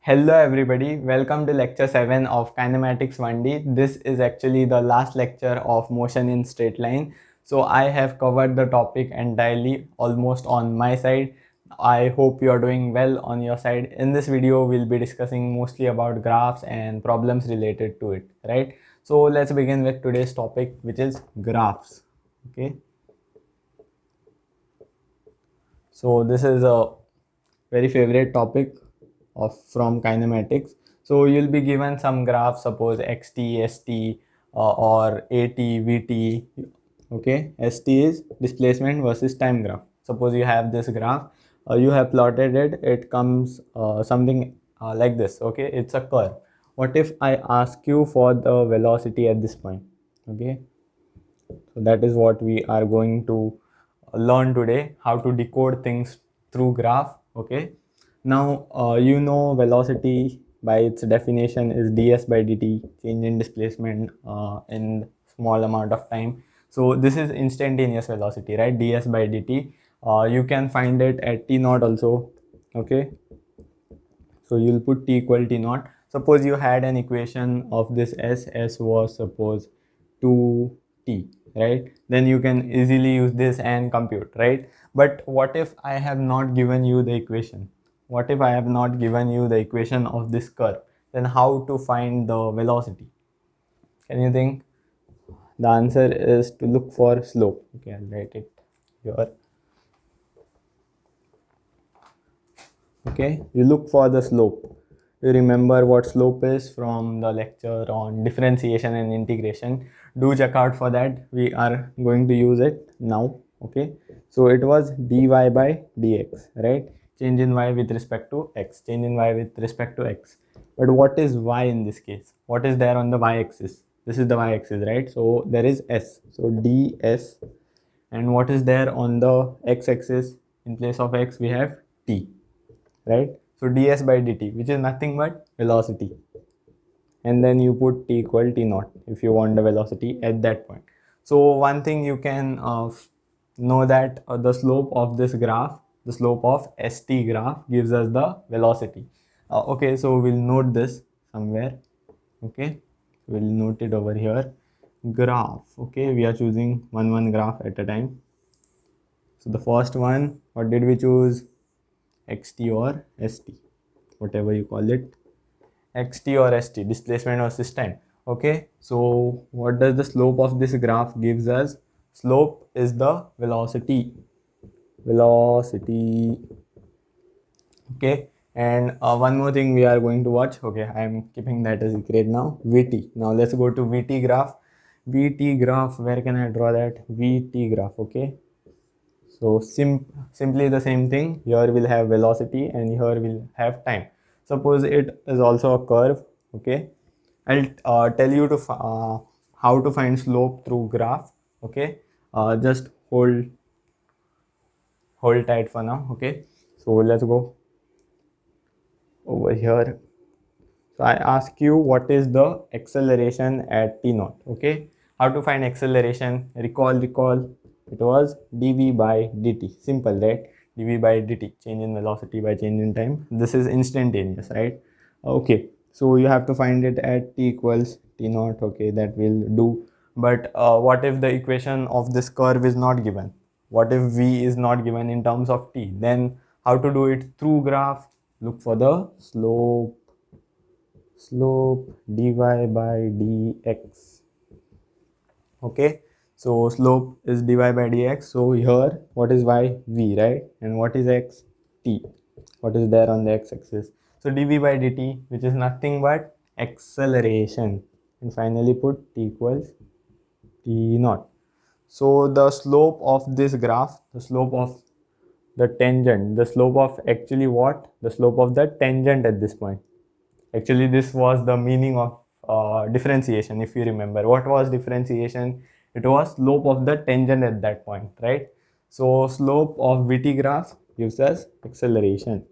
Hello everybody, welcome to lecture 7 of Kinematics 1D. This is actually the last lecture of motion in straight line. So I have covered the topic entirely almost on my side. I hope you are doing well on your side. In this video, we'll be discussing mostly about graphs and problems related to it, right? So let's begin with today's topic, which is graphs. Okay. So this is a very favorite topic of from kinematics. So you'll be given some graphs, suppose xt, st, or at, vt. Okay, st is displacement versus time graph. Suppose you have this graph, you have plotted it. It comes something like this. Okay, it's a curve. What if I ask you for the velocity at this point? Okay, so that is what we are going to learn today, how to decode things through graph. Okay, now you know velocity by its definition is ds by dt, change in displacement in small amount of time. So this is instantaneous velocity, right? ds by dt, you can find it at t naught also. Okay, so you'll put t equal t naught. Suppose you had an equation of this s was suppose 2t, right? Then you can easily use this and compute, right? But what if I have not given you the equation? What if I have not given you the equation of this curve? Then how to find the velocity? Can you think? The answer is to look for slope. Okay, I'll write it here. Okay, you look for the slope. You remember what slope is from the lecture on differentiation and integration. Do check out for that. We are going to use it now. Okay, so it was dy by dx, right? Change in y with respect to x, change in y with respect to x. But what is y in this case? What is there on the y axis? This is the y axis, right? So there is s, so ds. And what is there on the x axis? In place of x we have t, right? So ds by dt, which is nothing but velocity, and then you put t equal t naught if you want the velocity at that point. So one thing you can know that the slope of this graph, the slope of st graph gives us the velocity. Okay, so we'll note this somewhere. Okay, we'll note it over here. Graph. Okay, we are choosing one graph at a time. So the first one, what did we choose? xt or st, whatever you call it, xt or st, displacement versus time. Okay, so what does the slope of this graph gives us? Slope is the velocity. Okay, and one more thing we are going to watch. Okay, I am keeping that as a secret now. Vt. Now let's go to vt graph. Vt graph, where can I draw that? Vt graph. Okay, so simply the same thing. Here we'll have velocity and here we'll have time. Suppose it is also a curve. Okay, I'll tell you to how to find slope through graph. Okay, just hold tight for now. Okay, so let's go over here. So I ask you what is the acceleration at t naught. Okay, how to find acceleration? Recall. It was dv by dt. Simple, right? dv by dt, change in velocity by change in time. This is instantaneous, right? Okay, so you have to find it at t equals t naught. Okay, that will do. But what if the equation of this curve is not given? What if v is not given in terms of t? Then how to do it through graph? Look for the slope dy by dx. Okay, so slope is dy by dx. So here what is y? V, right? And what is x? T. What is there on the x-axis? So dv by dt, which is nothing but acceleration, and finally put t equals t naught. So the slope of this graph, the slope of the tangent, the slope of actually what? The slope of the tangent at this point. Actually, this was the meaning of differentiation. If you remember, what was differentiation? It was slope of the tangent at that point, right? So slope of vt graph gives us acceleration.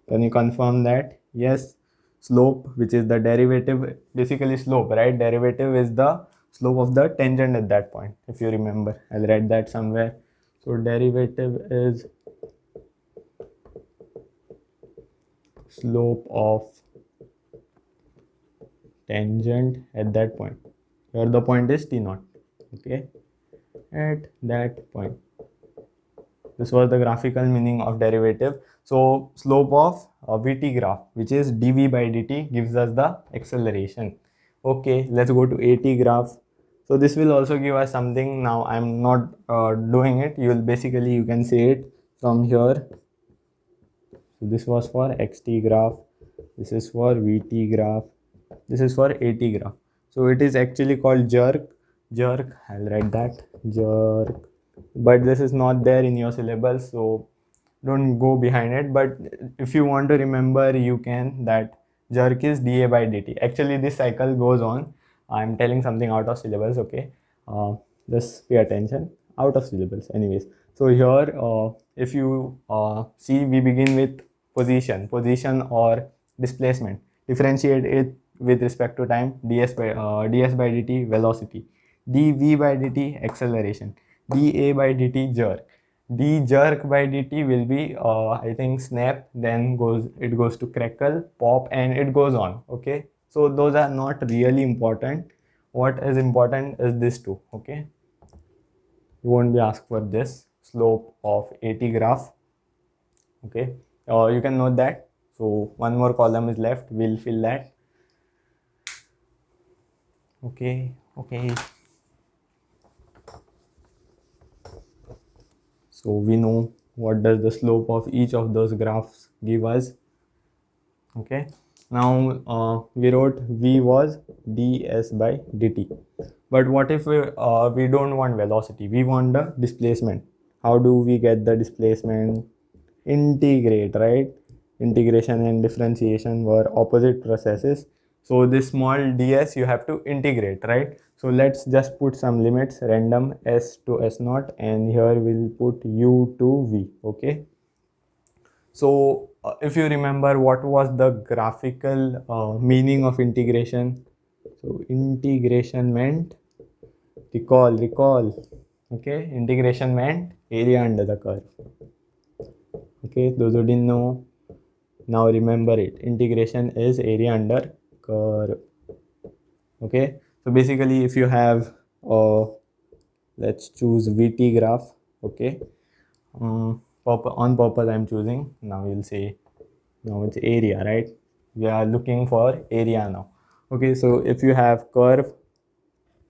Can you confirm that? Yes, slope, which is the derivative, basically slope, right? Derivative is the slope of the tangent at that point. If you remember, I'll write that somewhere. So derivative is slope of tangent at that point. Here the point is t naught. Okay, at that point. This was the graphical meaning of derivative. So slope of vt graph, which is dv by dt, gives us the acceleration. Okay, let's go to at graph. So this will also give us something. Now I'm not doing it. You can see it from here. So this was for xt graph. This is for vt graph. This is for at graph. So it is actually called jerk. Jerk. I'll write that jerk. But this is not there in your syllabus, so don't go behind it. But if you want to remember, you can, that jerk is dA by dt. Actually this cycle goes on. I'm telling something out of syllabus. Okay, just pay attention. Out of syllabus anyways. So here if you see, we begin with position or displacement. Differentiate it with respect to time. ds by dt velocity, dv by dt acceleration, dA by dt jerk. D jerk by dt will be I think snap, then it goes to crackle, pop, and it goes on. Okay, so those are not really important. What is important is this two. Okay, you won't be asked for this slope of at graph. Okay, you can note that. So one more column is left, we'll fill that. Okay. So we know what does the slope of each of those graphs give us. Okay, now we wrote v was ds by dt. But what if we don't want velocity, we want the displacement? How do we get the displacement? Integrate, right? Integration and differentiation were opposite processes. So this small ds you have to integrate, right? So let's just put some limits, random s to s naught, and here we'll put u to v. Okay, so if you remember, what was the graphical meaning of integration? So integration meant, recall. Okay, integration meant area under the curve. Okay, those who didn't know, now remember it. Integration is area under curve. Okay, so basically if you have let's choose vt graph. Okay, on purpose I'm choosing. Now you'll say, now it's area, right? We are looking for area now. Okay, so if you have curve,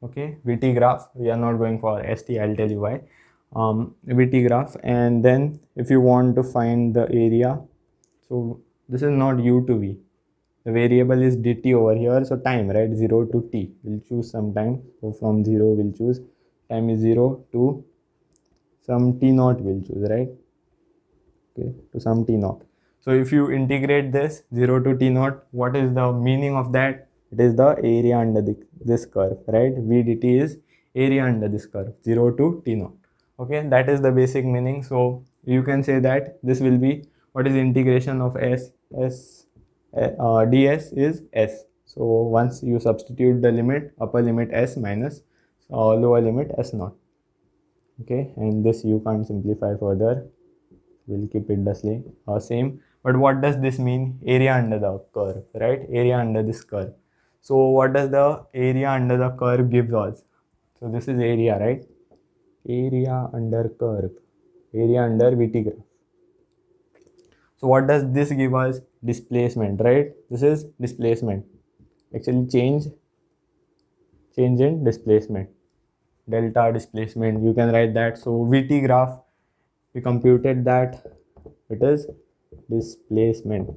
okay, vt graph, we are not going for st, I'll tell you why. Vt graph, and then if you want to find the area, so this is not u to v, the variable is dt over here. So time, right? 0 to t, we'll choose some time. So from 0 we'll choose, time is 0 to some t naught we'll choose, right? Okay, to some t naught. So if you integrate this 0 to t naught, what is the meaning of that? It is the area under this curve, right? v dt is area under this curve, 0 to t naught. Okay, that is the basic meaning. So you can say that this will be, what is integration of ds is s. So once you substitute the limit, upper limit s minus lower limit s naught. Okay, and this you can't simplify further, we'll keep it the same. But what does this mean? Area under the curve, right? Area under this curve. So what does the area under the curve give us? So this is area, right? Area under curve, area under vt graph. So what does this give us? Displacement, right? This is displacement, actually change in displacement, delta displacement, you can write that. So vt graph, we computed that it is displacement.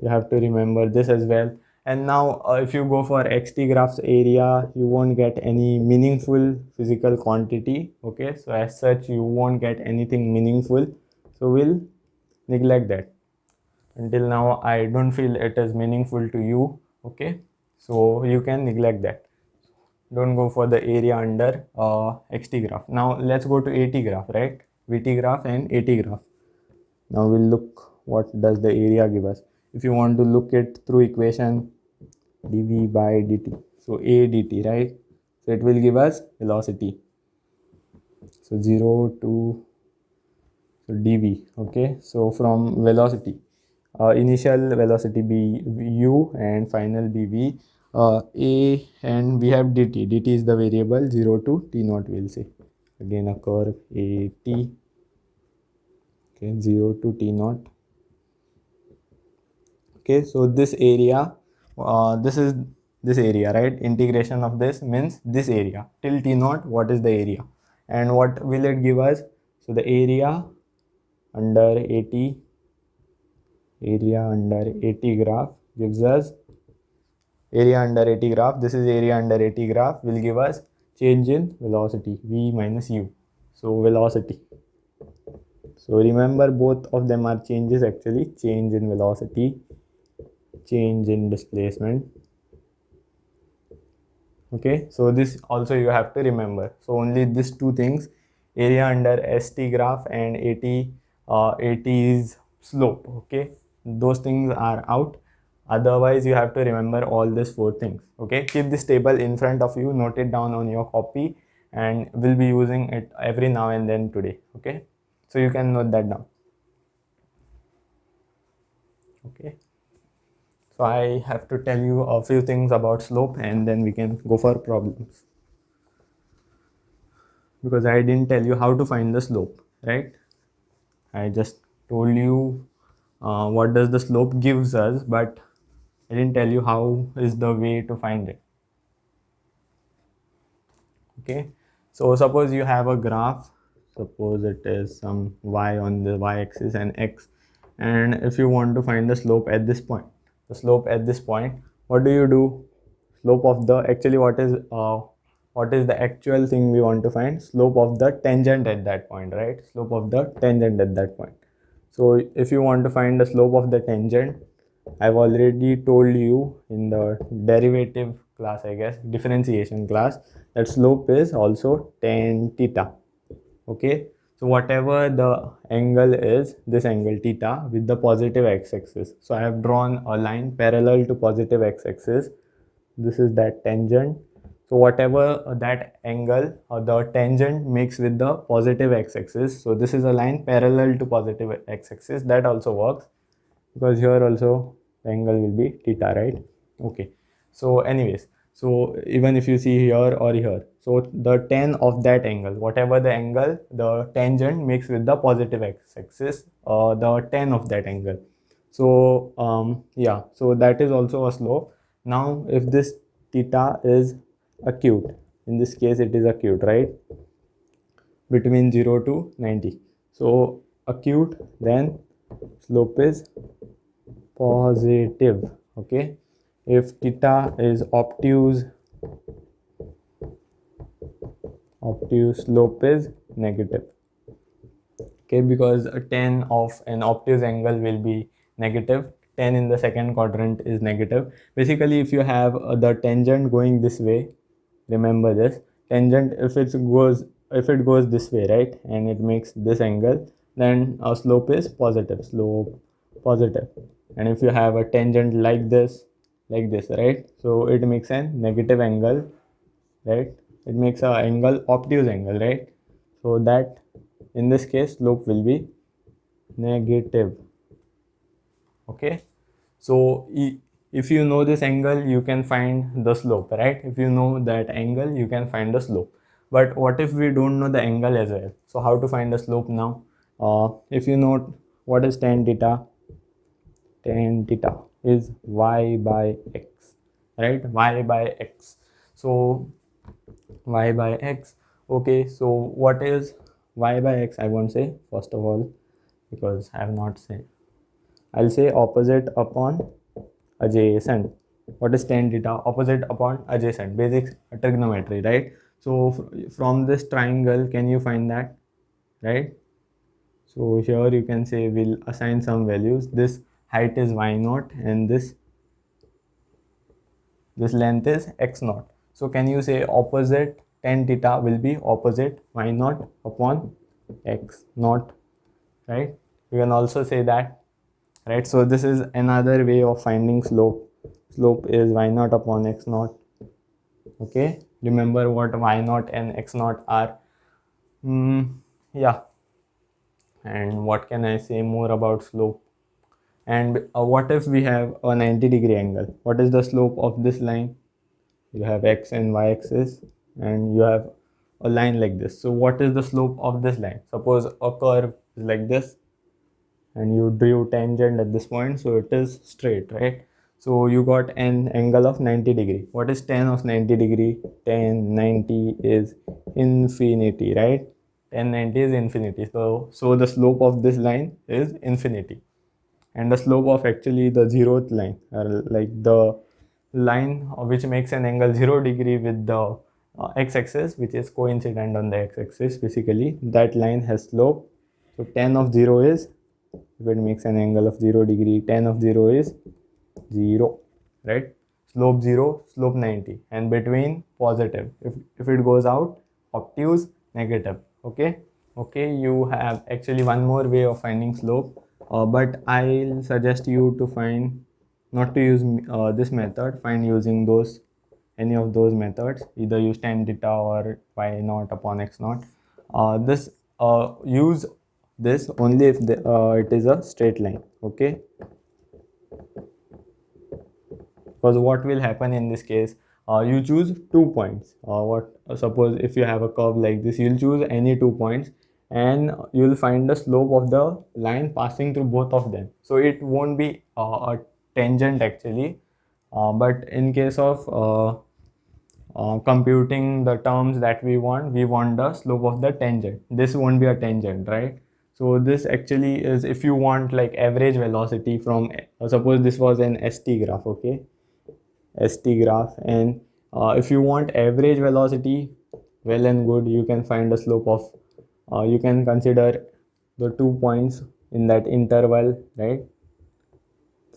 You have to remember this as well. And now if you go for xt graphs area, you won't get any meaningful physical quantity. Okay, so as such you won't get anything meaningful, so we'll neglect that. Until now I don't feel it is meaningful to you. Okay, so you can neglect that. Don't go for the area under xt graph. Now let's go to at graph, right? vt graph and at graph. Now we'll look what does the area give us. If you want to look it through equation, dv by dt, so a dt, right? So it will give us velocity, so 0 to, so dv. Okay, so from velocity, initial velocity be u and final be v. A and we have dt. Dt is the variable 0 to t naught, we'll say. Again a curve a t, okay, 0 to t naught. Okay, so this area, this is this area, right? Integration of this means this area till t naught. What is the area and what will it give us? So the area under AT graph gives us area under AT graph. This is area under AT graph will give us change in velocity v minus u. So velocity. So remember both of them are changes actually, change in velocity, change in displacement. Okay, so this also you have to remember. So only these two things, area under ST graph and AT is slope. Okay, those things are out. Otherwise you have to remember all these four things. Okay, keep this table in front of you, note it down on your copy, and we'll be using it every now and then today. Okay, so you can note that down. Okay, so I have to tell you a few things about slope and then we can go for problems, because I didn't tell you how to find the slope, right? I just told you what does the slope gives us, but I didn't tell you how is the way to find it. Okay, so suppose you have a graph, suppose it is some y on the y-axis and x, and if you want to find the slope at this point, what do? Slope of the, actually what is the actual thing we want to find? Slope of the tangent at that point, right? Slope of the tangent at that point. So if you want to find the slope of the tangent, I've already told you in the derivative class, I guess, differentiation class, that slope is also tan theta. Okay, so whatever the angle is, this angle theta with the positive x-axis. So I have drawn a line parallel to positive x-axis. This is that tangent. So whatever that angle or the tangent makes with the positive x-axis, so this is a line parallel to positive x-axis, that also works, because here also the angle will be theta, right? Okay, so anyways, so even if you see here or here, so the tan of that angle, whatever the angle the tangent makes with the positive x-axis, the tan of that angle. So yeah, so that is also a slope. Now if this theta is acute, in this case it is acute, right, between 0 to 90, so acute, then slope is positive. Okay, if theta is obtuse, slope is negative. Okay, because a tan of an obtuse angle will be negative. Tan in the second quadrant is negative. Basically, if you have the tangent going this way, remember this tangent, if it goes this way, right, and it makes this angle, then our slope is positive, and if you have a tangent like this, right, so it makes a negative angle, right, it makes a angle obtuse angle, right, so that in this case slope will be negative. Okay, so if you know this angle, you can find the slope, right? If you know that angle, you can find the slope. But what if we don't know the angle as well? So how to find the slope now? If you know what is tan theta, is y by x, right? Y by x. So y by x. Okay, so what is y by x? I won't say first of all, because I have not said. I'll say opposite upon adjacent. What is tan theta? Opposite upon adjacent. Basic trigonometry, right? So from this triangle, can you find that, right? So here you can say we'll assign some values. This height is y naught and this length is x naught. So can you say opposite tan theta will be opposite y naught upon x naught, right? You can also say that, right? So this is another way of finding slope. Slope is y naught upon x naught. Okay, remember what y naught and x naught are. Yeah, and what can I say more about slope? And what if we have a 90-degree angle? What is the slope of this line? You have x and y axis, and you have a line like this. So what is the slope of this line? Suppose a curve is like this, and you drew tangent at this point, so it is straight, right? So you got an angle of 90 degree. What is tan of 90 degree? Tan 90 is infinity, right? Tan 90 is infinity. So the slope of this line is infinity. And the slope of actually the zeroth line, like the line which makes an angle 0 degree with the x-axis, which is coincident on the x-axis, basically that line has slope. So tan of 0 is, if it makes an angle of 0 degree, tan of 0 is 0, right? Slope 0, slope 90, and between positive. If it goes out, obtuse, negative. Okay, you have actually one more way of finding slope, but I'll suggest you to find, not to use this method, find using those, any of those methods. Either use tan theta or y naught upon x naught. This use this only if it is a straight line. Okay, because what will happen in this case, you choose 2 points. What Suppose if you have a curve like this, you'll choose any 2 points, and you'll find the slope of the line passing through both of them. So it won't be a tangent actually, but in case of computing the terms that we want the slope of the tangent. This won't be a tangent, right? So this actually is, if you want like average velocity from, suppose this was an ST graph, okay, ST graph, and if you want average velocity, well and good, you can find the slope of, you can consider the 2 points in that interval, right?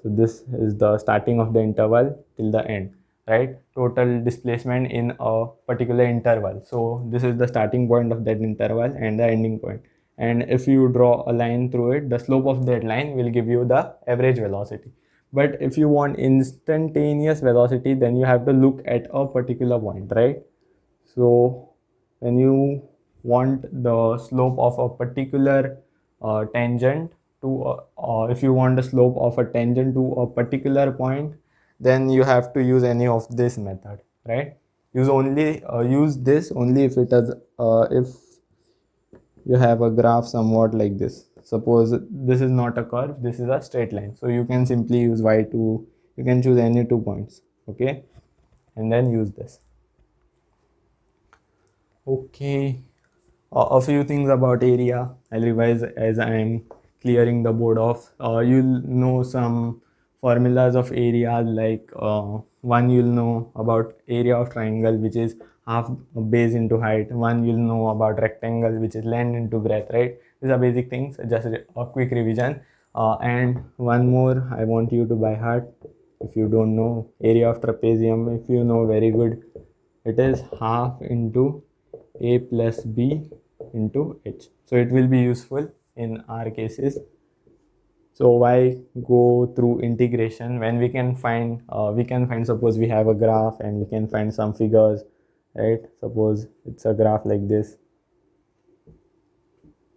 So this is the starting of the interval till the end, right? Total displacement in a particular interval. So this is the starting point of that interval and the ending point. And if you draw a line through it, the slope of that line will give you the average velocity. But if you want instantaneous velocity, then you have to look at a particular point, right? So when you want the slope of a particular tangent to, if you want the slope of a tangent to a particular point, then you have to use any of this method, right? Use this only if it is, if you have a graph somewhat like this. Suppose this is not a curve, this is a straight line. So you can simply use y2, you can choose any 2 points, okay, and then use this. Okay, a few things about area. I'll revise as I am clearing the board off. You'll know some formulas of area, like one you'll know about area of triangle, which is half base into height. One you'll know about rectangle, which is length into breadth, right? These are basic things, just a quick revision. And one more I want you to by heart. If you don't know area of trapezium, if you know, very good, it is half into a plus b into h. So it will be useful in our cases. So why go through integration when we can find, suppose we have a graph and we can find some figures, right? Suppose it's a graph like this.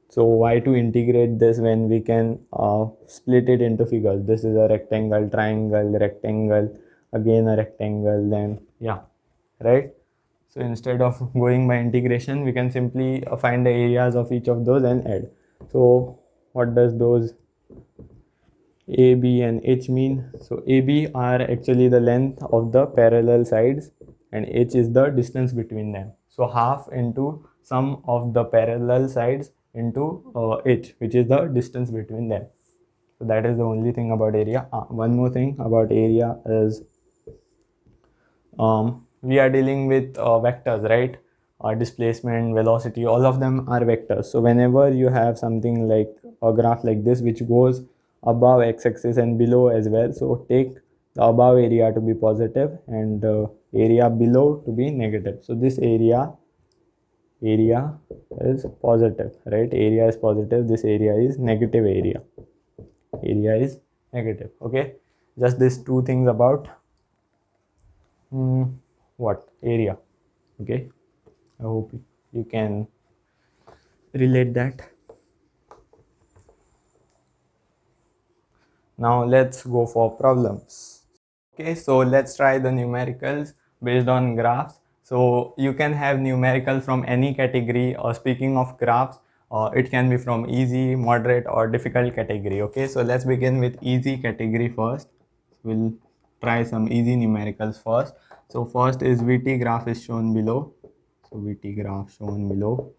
So why to integrate this when we can split it into figures? This is a rectangle, triangle, rectangle, again a rectangle, then yeah, right? So instead of going by integration, we can simply find the areas of each of those and add. So what does those A, B and H mean? So A, B are actually the length of the parallel sides, and H is the distance between them. So half into sum of the parallel sides into H, which is the distance between them. So that is the only thing about area. One more thing about area is, we are dealing with vectors, right? Displacement, velocity, all of them are vectors. So whenever you have something like a graph like this which goes above x-axis and below as well, so take the above area to be positive and the area below to be negative. So this area is positive, right? Area is positive, this area is negative, area is negative. Okay, just these two things about what area. Okay, I hope you can relate that. Now let's go for problems. Okay, so let's try the numericals based on graphs. So you can have numerical from any category, or speaking of graphs, it can be from easy, moderate or difficult category. Okay, so let's begin with easy category first. We'll try some easy numericals first. So first is VT graph is shown below. So VT graph shown below.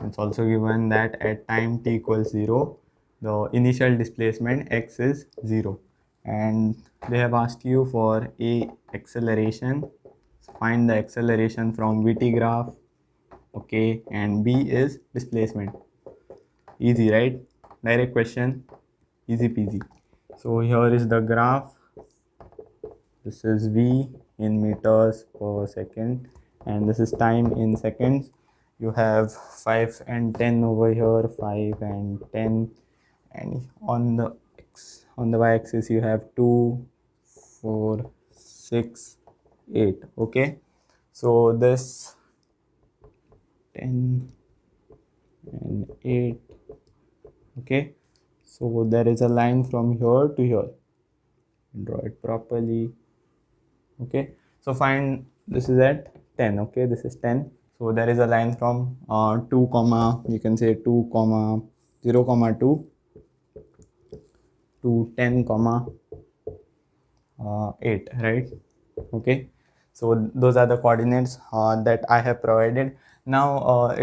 It's also given that at time t equals 0, the initial displacement x is 0. And they have asked you for a acceleration. So find the acceleration from VT graph. Okay, and B is displacement. Easy, right? Direct question. Easy peasy. So here is the graph. This is V in meters per second, and this is time in seconds. You have 5 and 10 over here, 5 and 10, and on the y-axis you have 2, 4, 6, 8. Okay, so this 10 and 8. Okay, so there is a line from here to here. Draw it properly. Okay, so find, this is at 10. Okay, this is 10. So there is a line from 2 comma, you can say 2 comma 0 comma 2 to 10 comma 8, right? Okay, so those are the coordinates that I have provided. Now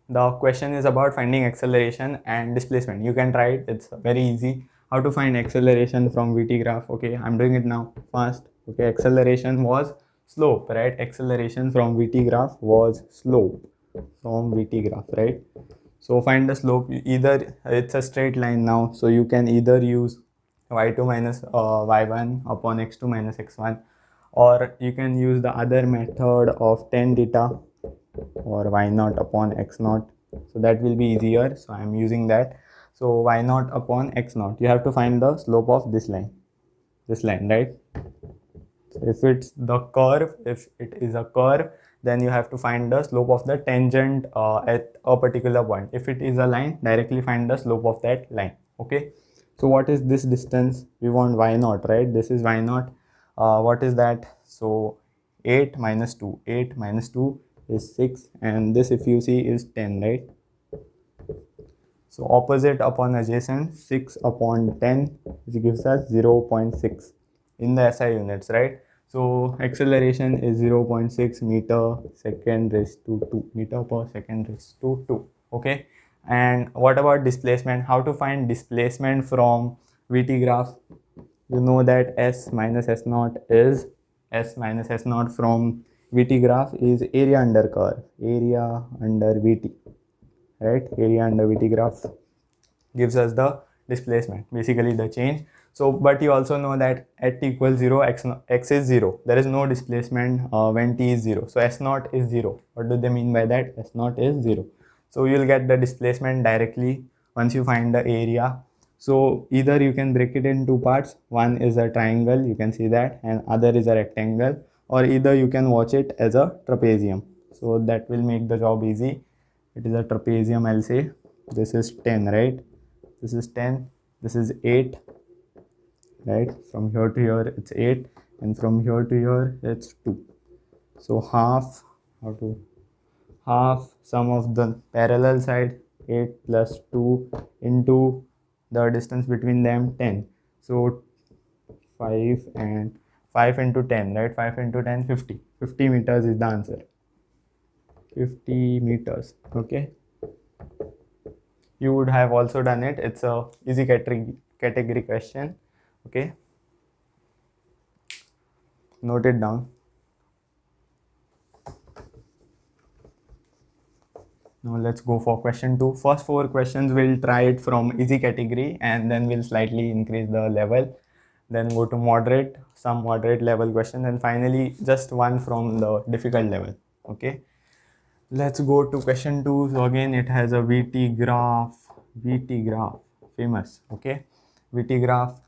the question is about finding acceleration and displacement. You can try it, it's very easy. How to find acceleration from VT graph? Okay, I'm doing it now fast. Okay, acceleration was slope, right? Acceleration from VT graph was slope from VT graph, right? So find the slope. Either it's a straight line now, so you can either use y2 minus y1 upon x2 minus x1, or you can use the other method of tan theta or y0 upon x0. So that will be easier, so I am using that. So y0 upon x0, you have to find the slope of this line, right? So if it's the curve, if it is a curve, then you have to find the slope of the tangent at a particular point. If it is a line, directly find the slope of that line. Okay, so what is this distance? We want y0, right? This is y0. What is that? So 8 minus 2, 8 minus 2 is 6, and this, if you see, is 10, right? So opposite upon adjacent, 6 upon 10, which gives us 0.6 in the SI units, right? So acceleration is 0.6 meter second raised to 2, meter per second raised to 2. Okay, and what about displacement? How to find displacement from VT graph? You know that S minus S naught from VT graph is area under curve, area under VT, right? Area under VT graph gives us the displacement, basically the change. So but you also know that at t equals 0, x is 0, there is no displacement when t is 0. So s naught is 0. What do they mean by that? S naught is 0. So you'll get the displacement directly once you find the area. So either you can break it in two parts. One is a triangle, you can see that, and other is a rectangle, or either you can watch it as a trapezium. So that will make the job easy. It is a trapezium, I'll say. This is 10, right? This is 10, this is 8, right? From here to here it's 8, and from here to here it's 2. So half, how to half sum of the parallel side, 8 plus 2 into the distance between them, 10. So 5 and 5 into 10, right? 5 into 10, 50. 50 meters is the answer. 50 meters. Okay, you would have also done it. It's a easy category question. Okay, note it down. Now let's go for question 2. First 4 questions we'll try it from easy category, and then we'll slightly increase the level, then go to moderate, some moderate level questions, and finally just one from the difficult level. Okay, let's go to question 2. So again it has a VT graph, famous. Okay, VT graph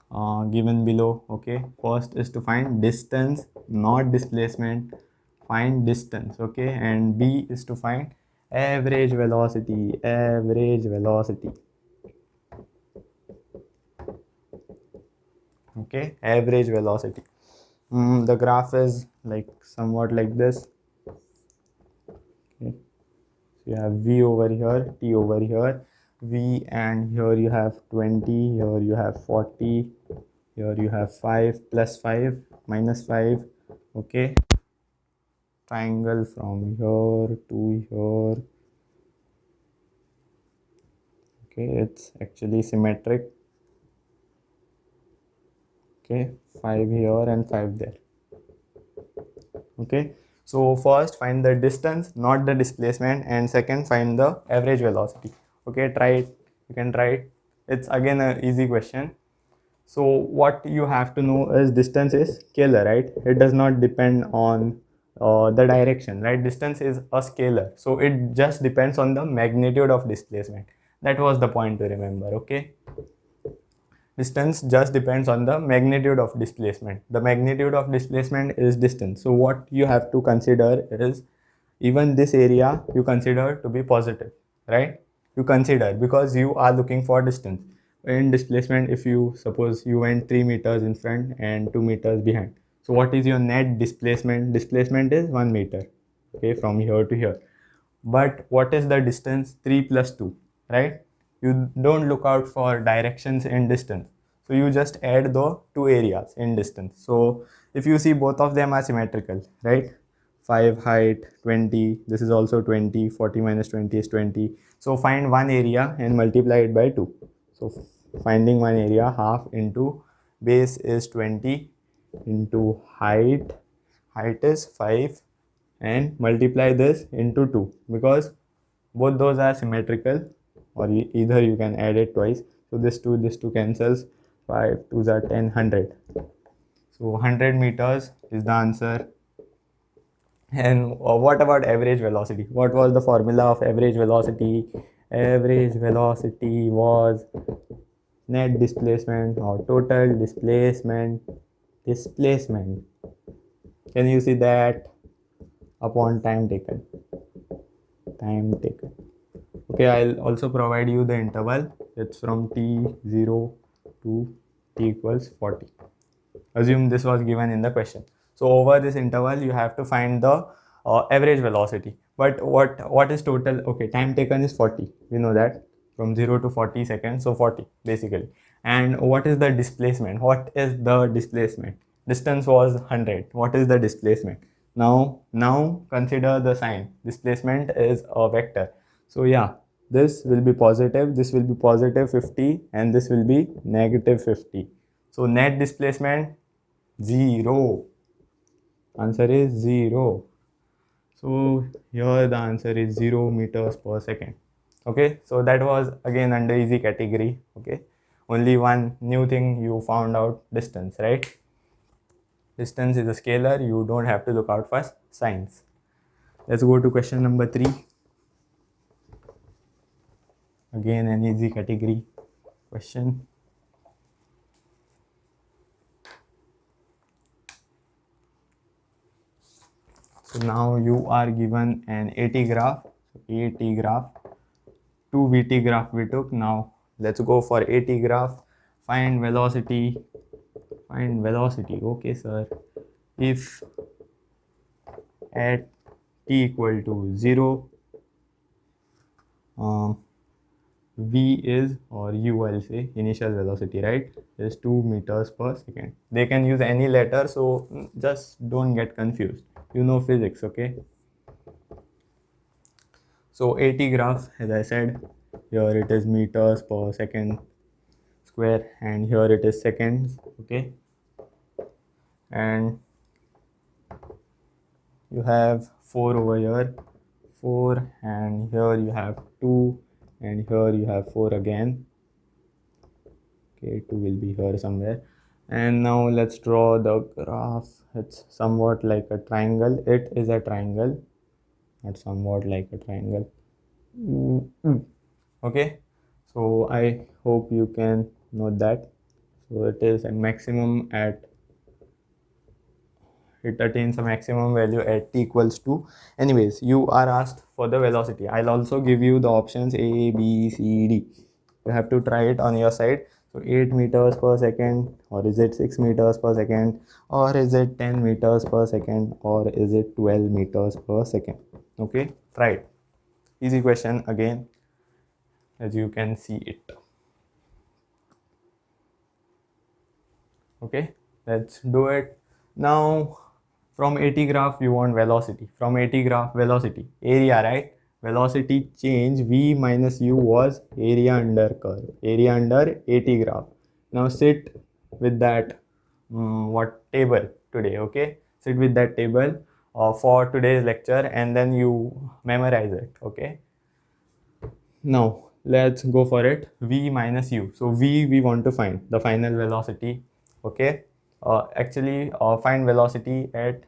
given below. Okay, first is to find distance, not displacement. Find distance. Okay, and B is to find average velocity. Okay, average velocity. The graph is like somewhat like this. Okay. So you have v over here, t over here, v, and here you have 20, here you have 40, here you have 5 plus 5 minus 5. Okay, triangle from here to here. Okay, it's actually symmetric. Okay, 5 here and 5 there. Okay, so first find the distance, not the displacement, and second find the average velocity. Okay, try it. You can try it. It's again an easy question. So what you have to know is distance is scalar, right? It does not depend on the direction, right? Distance is a scalar, so it just depends on the magnitude of displacement. That was the point to remember. Okay, distance just depends on the magnitude of displacement. The magnitude of displacement is distance. So what you have to consider is, even this area you consider to be positive, right? You consider, because you are looking for distance. In displacement, if you suppose you went 3 meters in front and 2 meters behind, so what is your net displacement? Displacement is 1 meter, okay, from here to here. But what is the distance? 3 plus 2, right? You don't look out for directions in distance, so you just add the two areas in distance. So if you see, both of them are symmetrical, right? 5 height, 20, this is also 20, 40 minus 20 is 20. So find one area and multiply it by 2. So finding one area, half into base is 20 into height is 5, and multiply this into 2, because both those are symmetrical, or either you can add it twice. So this 2 cancels, 5 2s are 10, 100. So 100 meters is the answer. And what about average velocity? What was the formula of average velocity? Average velocity was net displacement or total displacement. Can you see that? Upon time taken. Okay, I'll also provide you the interval. It's from t0 to t equals 40. Assume this was given in the question. So over this interval, you have to find the average velocity. But what is total? Okay, time taken is 40. We know that, from 0 to 40 seconds, so 40 basically. And what is the displacement? What is the displacement? Distance was 100. What is the displacement? Now consider the sign. Displacement is a vector. So yeah, this will be positive, this will be positive 50, and this will be negative 50. So net displacement 0. Answer is 0. So here the answer is 0 meters per second. Okay, so that was again under easy category. Okay, only one new thing you found out: distance, right? Distance is a scalar, you don't have to look out for signs. Let's go to question number 3. Again an easy category question. So now you are given an AT graph, AT graph, 2 VT graph we took. Now let's go for AT graph. Find velocity. Okay, sir. If at t equal to 0, v is, or u, I'll say, initial velocity, right, is 2 meters per second. They can use any letter, so just don't get confused. You know physics, okay? So AT graph, as I said, here it is meters per second square, and here it is seconds. Okay, and you have 4 over here, 4, and here you have 2, and here you have 4 again. Okay, 2 will be here somewhere. And now let's draw the graph. It's somewhat like a triangle. It is a triangle, not somewhat like a triangle. Okay, so I hope you can note that. So it is a maximum at, it attains a maximum value at t equals to, anyways, you are asked for the velocity. I'll also give you the options A, B, C, D. You have to try it on your side. So 8 meters per second, or is it 6 meters per second, or is it 10 meters per second, or is it 12 meters per second? Okay, try it. Easy question again, as you can see it. Okay, let's do it. Now from AT graph you want velocity. From AT graph velocity, area, right? Velocity change v minus u was area under curve, area under AT graph. Now sit with that what table today, okay? Sit with that table for today's lecture and then you memorize it, okay? Now let's go for it. V minus u. So v we want to find the final velocity, okay? Actually find velocity at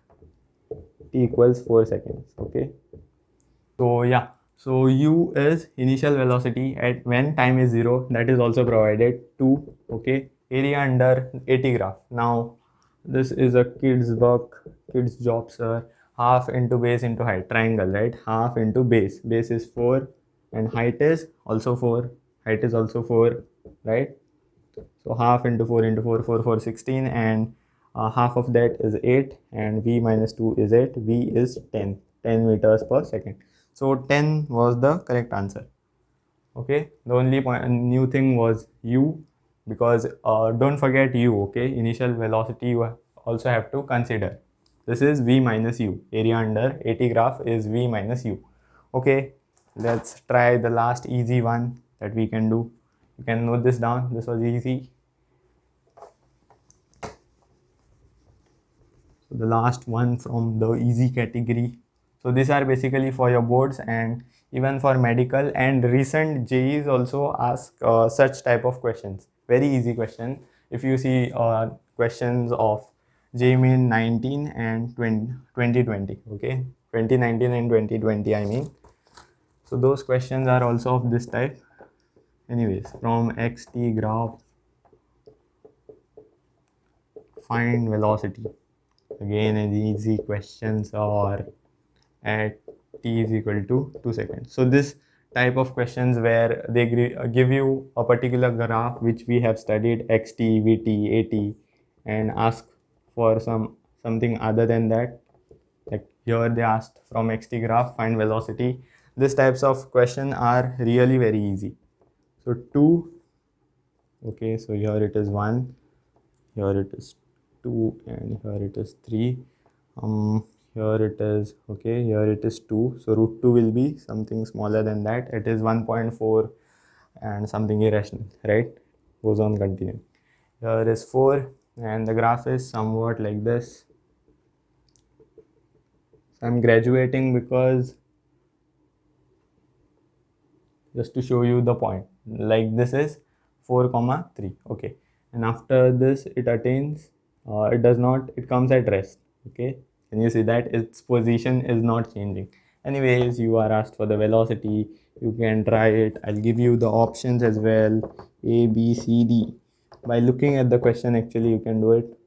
t equals 4 seconds, okay? So yeah, so u is initial velocity at when time is 0, that is also provided. 2, okay? Area under AT graph. Now this is a kid's work, kid's job, sir. Half into base into height, triangle, right? Half into base, base is 4 and height is also 4, height is also 4, right? So half into 4 into 4, 4, 4, 16, and half of that is 8, and v minus 2 is 8, v is 10, 10 meters per second. So 10 was the correct answer. Okay, the only new thing was u, because don't forget u, okay? Initial velocity you also have to consider. This is v minus u, area under AT graph is v minus u. Okay, let's try the last easy one that we can do. You can note this down, this was easy. So the last one from the easy category. So these are basically for your boards and even for medical, and recent JEEs also ask such type of questions. Very easy question. If you see questions of JMIN 19 and 2020, okay, 2019 and 2020 I mean. So those questions are also of this type. Anyways, from XT graph, find velocity. Again, an easy questions are at t is equal to 2 seconds. So this type of questions where they give you a particular graph which we have studied, xt, vt, at, and ask for something other than that. Like here they asked from xt graph find velocity. These types of question are really very easy. So 2, okay, so here it is 1, here it is 2, and here it is 3. Here it is, okay, here it is 2, so root 2 will be something smaller than that. It is 1.4 and something irrational, right? Goes on continuing. Here is 4 and the graph is somewhat like this. So I'm graduating because just to show you the point, like this is 4 comma 3, okay, and after this it attains it does not, it comes at rest, okay, and you see that its position is not changing. Anyways, you are asked for the velocity, you can try it. I'll give you the options as well, a, b, c, d. By looking at the question actually you can do it.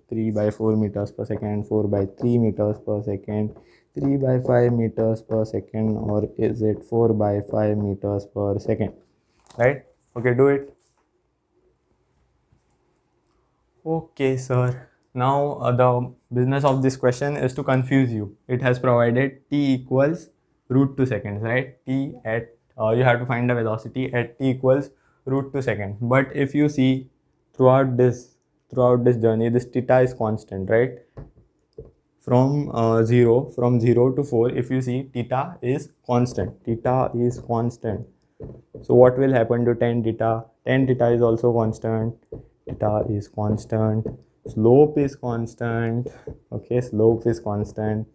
3 by 4 meters per second, 4 by 3 meters per second, 3 by 5 meters per second, or is it 4 by 5 meters per second, right? Okay, do it. Okay, sir. Now the business of this question is to confuse you. It has provided t equals root 2 seconds, right? T at you have to find the velocity at t equals root 2 seconds. But if you see throughout this journey, this theta is constant, right? From 0 to 4, if you see, theta is constant. So what will happen to tan theta? Tan theta is also constant. Theta is constant. Slope is constant. Okay, slope is constant.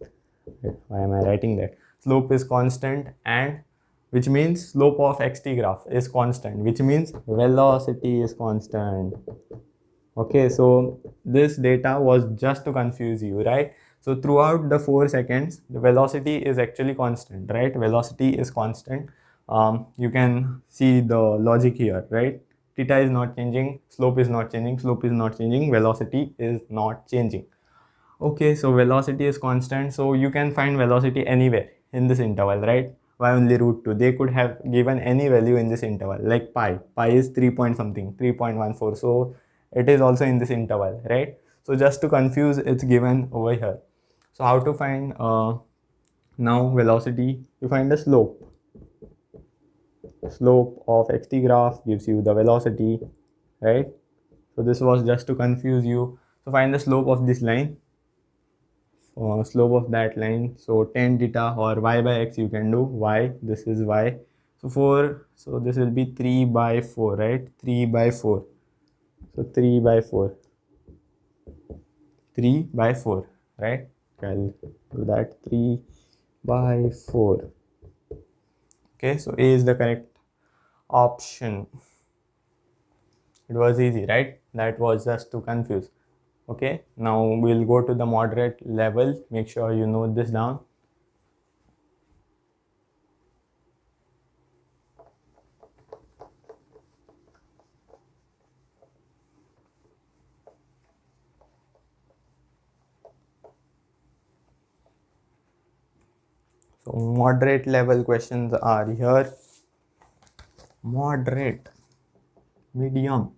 Why am I writing that? Slope is constant, and which means slope of xt graph is constant, which means velocity is constant. Okay, so this data was just to confuse you, right? So throughout the 4 seconds, the velocity is actually constant, right? Velocity is constant. You can see the logic here, right? Theta is not changing, slope is not changing, velocity is not changing. Okay, so velocity is constant, so you can find velocity anywhere in this interval, right? Why only root 2? They could have given any value in this interval, like pi. Pi is 3 point something, 3.14. So it is also in this interval, right? So just to confuse, it's given over here. So how to find now velocity? You find the slope. Slope of xt graph gives you the velocity, right? So this was just to confuse you. So find the slope of this line, slope of that line. So tan theta or y by x you can do. Y, this is y. So 4, so this will be 3 by 4, right? 3 by 4. So 3 by 4. 3 by 4, right? I'll do that. 3 by 4. Okay, so A is the correct option. It was easy, right? That was just to confuse. Okay, now we'll go to the moderate level. Make sure you note this down. So moderate level questions are here. Moderate, medium.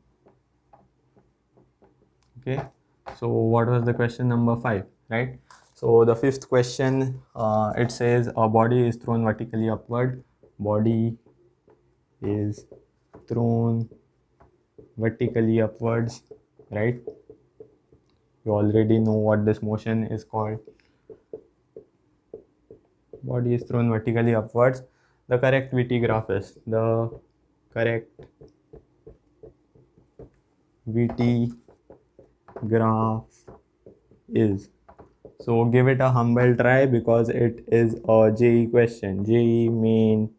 Okay, so what was the question number 5, right? So the fifth question, it says a body is thrown vertically upward. Body is thrown vertically upwards, right? You already know what this motion is called. Body is thrown vertically upwards. The correct VT graph is the correct VT graph is. So give it a humble try because it is a JEE question, JEE Main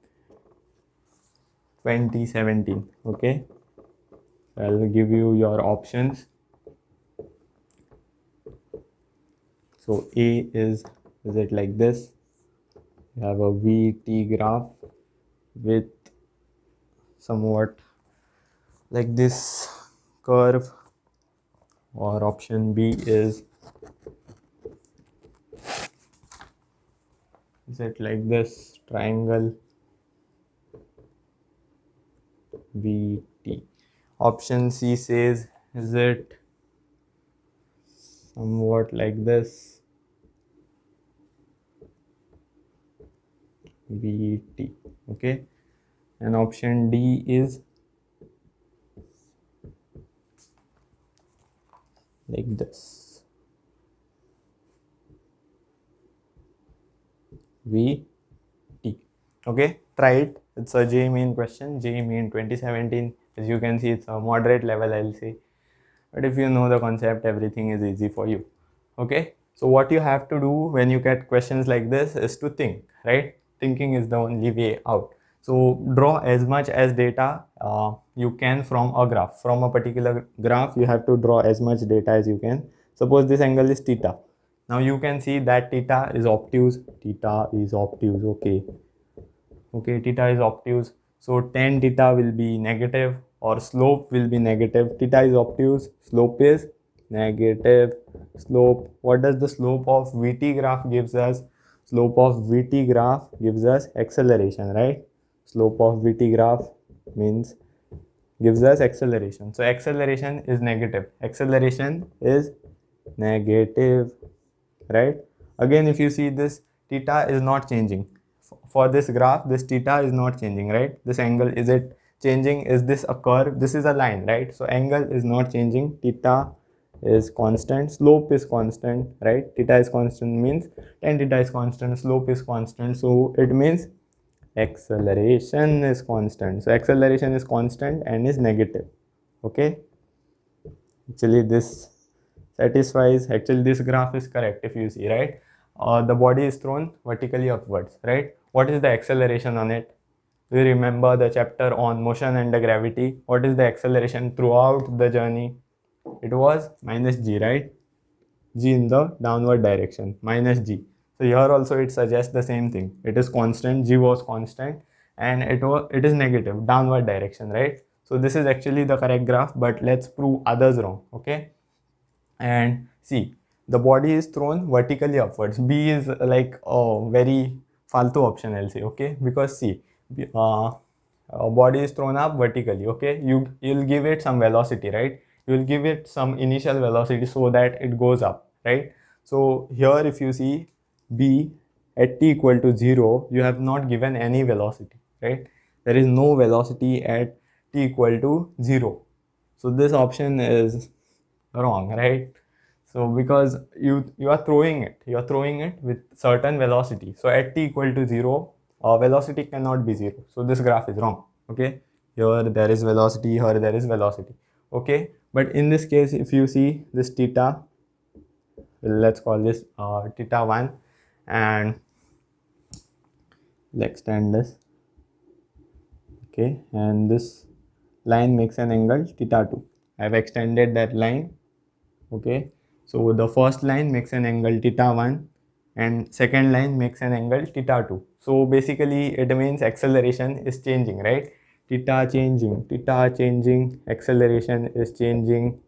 2017. Okay, I'll give you your options. So A is it like this? You have a VT graph with somewhat like this curve, or option B is it like this triangle VT. Option C says is it somewhat like this VT. Okay, and option D is like this VT. Okay, try it. It's a JEE Main question, JEE Main 2017. As you can see, it's a moderate level, I'll say. But if you know the concept, everything is easy for you. Okay, so what you have to do when you get questions like this is to think, right? Thinking is the only way out. So draw as much as data you can from a graph. From a particular graph, you have to draw as much data as you can. Suppose this angle is theta. Now you can see that theta is obtuse. Theta is obtuse. Okay, theta is obtuse. So tan theta will be negative, or slope will be negative. Theta is obtuse, slope is negative. Slope, what does the slope of VT graph gives us? Slope of VT graph gives us acceleration, right? Slope of VT graph means gives us acceleration. So acceleration is negative. Acceleration is negative, right? Again, if you see this, theta is not changing. For this graph, this theta is not changing, right? This angle, is it changing? Is this a curve? This is a line, right? So angle is not changing. Theta is constant. Slope is constant, right? Theta is constant means tan theta is constant. Slope is constant. So it means acceleration is constant. So acceleration is constant and is negative. Okay. Actually, this satisfies. Actually, this graph is correct if you see, right? The body is thrown vertically upwards, right? What is the acceleration on it? We remember the chapter on motion and the gravity. What is the acceleration throughout the journey? It was minus g, right? G in the downward direction, minus g. So here also it suggests the same thing. It is constant, g was constant, and it is negative, downward direction, right? So this is actually the correct graph, but let's prove others wrong, okay? And see, the body is thrown vertically upwards. B is like a very faltu option I'll say, okay? Because see, a body is thrown up vertically, okay? You'll give it some velocity, right? You'll give it some initial velocity so that it goes up, right? So here if you see B at t equal to 0, you have not given any velocity, right? There is no velocity at t equal to 0. So this option is wrong, right? So because you are throwing it with certain velocity. So at t equal to 0, velocity cannot be 0. So this graph is wrong. Okay, here there is velocity, here there is velocity. Okay, but in this case, if you see this theta, let's call this theta 1, and let's extend this. Okay, and this line makes an angle theta 2. I have extended that line. Okay, so the first line makes an angle theta 1 and second line makes an angle theta 2. So basically it means acceleration is changing, right? Theta changing, acceleration is changing,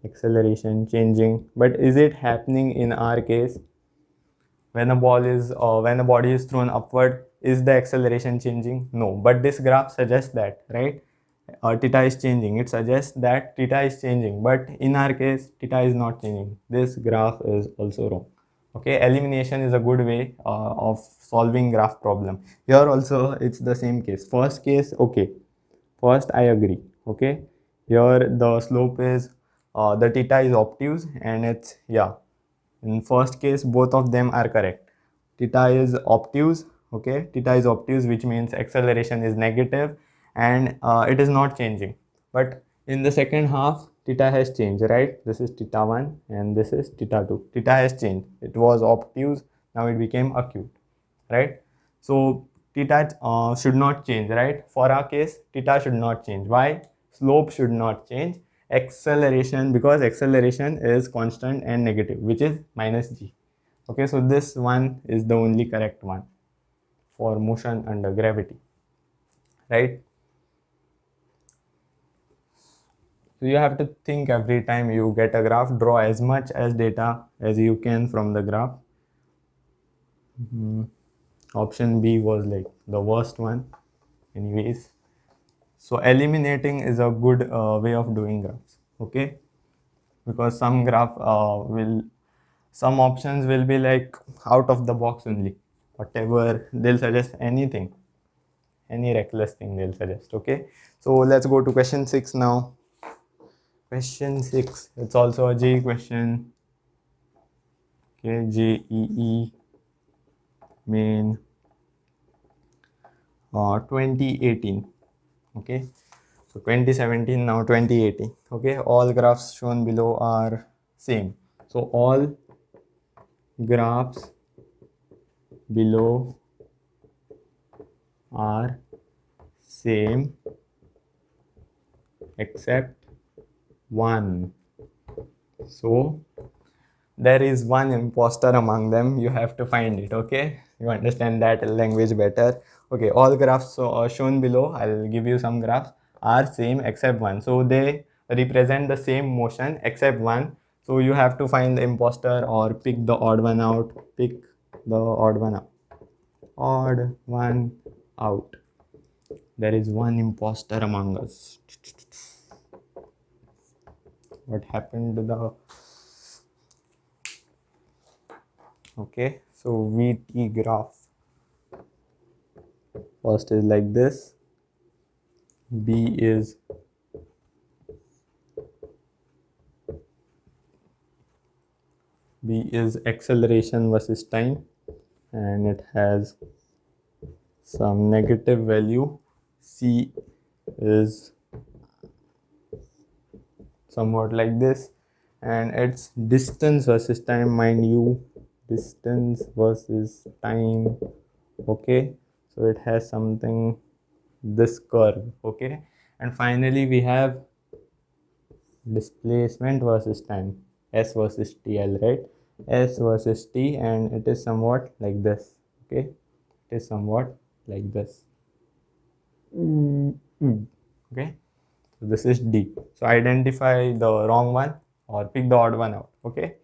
acceleration changing. But is it happening in our case? When a body is thrown upward, is the acceleration changing? No, but this graph suggests that, right? Theta is changing. It suggests that theta is changing, but in our case theta is not changing. This graph is also wrong. Okay, elimination is a good way of solving graph problem. Here also it's the same case. First case, okay, first I agree. Okay, here the slope is the theta is obtuse, and it's, yeah, in first case both of them are correct. Theta is obtuse. Okay, theta is obtuse, which means acceleration is negative and it is not changing. But in the second half theta has changed, right? This is theta 1 and this is theta 2. Theta has changed. It was obtuse, now it became acute, right? So theta should not change, right? For our case theta should not change. Why? Slope should not change. Acceleration, because acceleration is constant and negative, which is minus g. Okay, so this one is the only correct one for motion under gravity, right? So you have to think every time you get a graph, draw as much as data as you can from the graph. Option B was like the worst one anyways. So eliminating is a good way of doing graphs, okay? Because some options will be like out of the box only. Whatever, they'll suggest anything, any reckless thing they'll suggest, okay? So let's go to question 6 now. Question 6, it's also a JEE question. Okay, JEE main 2018. Okay, so 2017, now 2018. Okay, all graphs shown below are same. So all graphs below are same except one. So there is one imposter among them. You have to find it. Okay, you understand that language better. Okay, all graphs shown below, I'll give you some graphs, are same except one. So they represent the same motion except one. So you have to find the imposter or pick the odd one out. Pick the odd one out. Odd one out. There is one imposter among us. What happened to the... Okay, so VT graph first is like this. B is acceleration versus time, and it has some negative value. C is somewhat like this, and it's distance versus time, mind you, distance versus time. Okay, so it has something, this curve. Okay, and finally we have displacement versus time, S versus TL, right? S versus T, and it is somewhat like this. Okay, it is somewhat like this. Okay, so this is D. So identify the wrong one or pick the odd one out. Okay,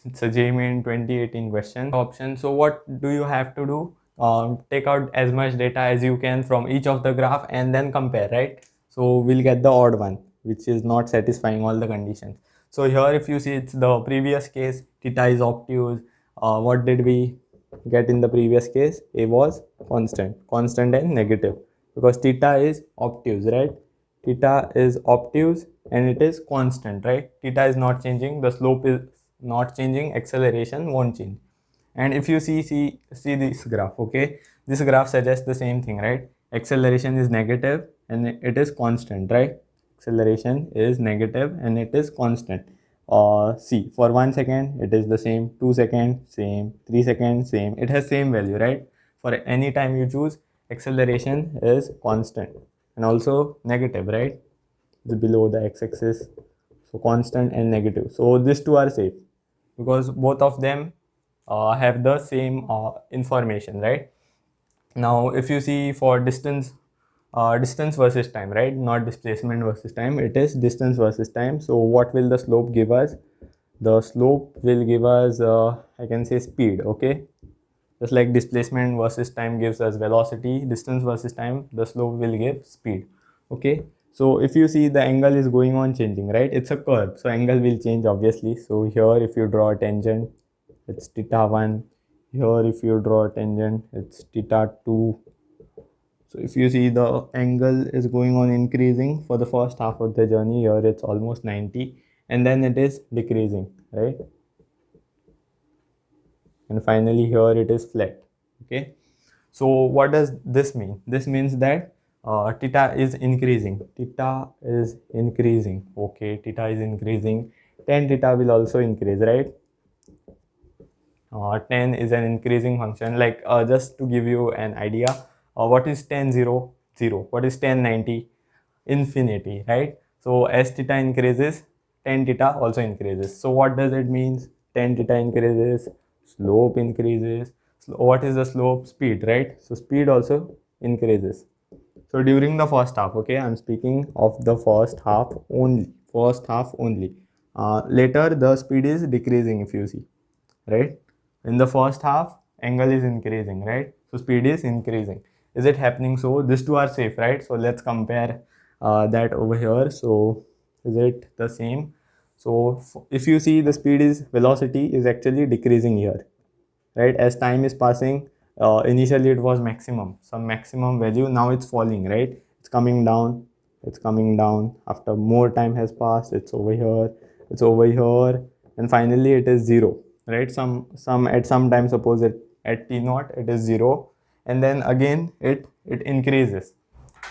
It's a JMIN 2018 question option. So what do you have to do? Take out as much data as you can from each of the graph and then compare, right? So we'll get the odd one, which is not satisfying all the conditions. So here if you see, it's the previous case, theta is obtuse. What did we get in the previous case? A was constant and negative, because theta is obtuse, right? Theta is obtuse and it is constant, right? Theta is not changing, the slope is not changing, acceleration won't change. And if you see this graph, okay, this graph suggests the same thing, right? Acceleration is negative and it is constant, right? Acceleration is negative and it is constant. See, for 1 second it is the same, 2 seconds same, 3 seconds same, it has same value, right? For any time you choose, acceleration is constant and also negative, right? It's below the x-axis, so constant and negative. So these two are safe because both of them have the same information, right? Now if you see for distance, distance versus time, right? Not displacement versus time, it is distance versus time. So what will the slope give us? The slope will give us I can say speed, okay? Just like displacement versus time gives us velocity, distance versus time, the slope will give speed, okay? So if you see, the angle is going on changing, right? It's a curve, so angle will change obviously. So here if you draw a tangent, it's theta 1. Here if you draw a tangent, it's theta 2. So if you see, the angle is going on increasing for the first half of the journey. Here it's almost 90 and then it is decreasing, right? And finally here it is flat, okay? So what does this mean? This means that theta is increasing. Theta is increasing, okay? Theta is increasing. Tan theta will also increase, right? Tan is an increasing function. Like just to give you an idea, what is tan 0? 0. What is tan 90? Infinity, right? So as theta increases, tan theta also increases. So what does it mean? Tan theta increases, slope increases. What is the slope? Speed, right? So speed also increases. So during the first half, okay, I'm speaking of the first half only. First half only. Later the speed is decreasing, if you see, right? In the first half, angle is increasing, right? So speed is increasing. Is it happening? So these two are safe, right? So let's compare that over here. So is it the same? So if you see, the speed is, velocity is actually decreasing here, right? As time is passing, initially it was maximum, some maximum value, now it's falling, right? It's coming down, it's coming down. After more time has passed, it's over here, it's over here, and finally it is zero, right? Some at some time, suppose it at t naught it is zero, and then again it increases.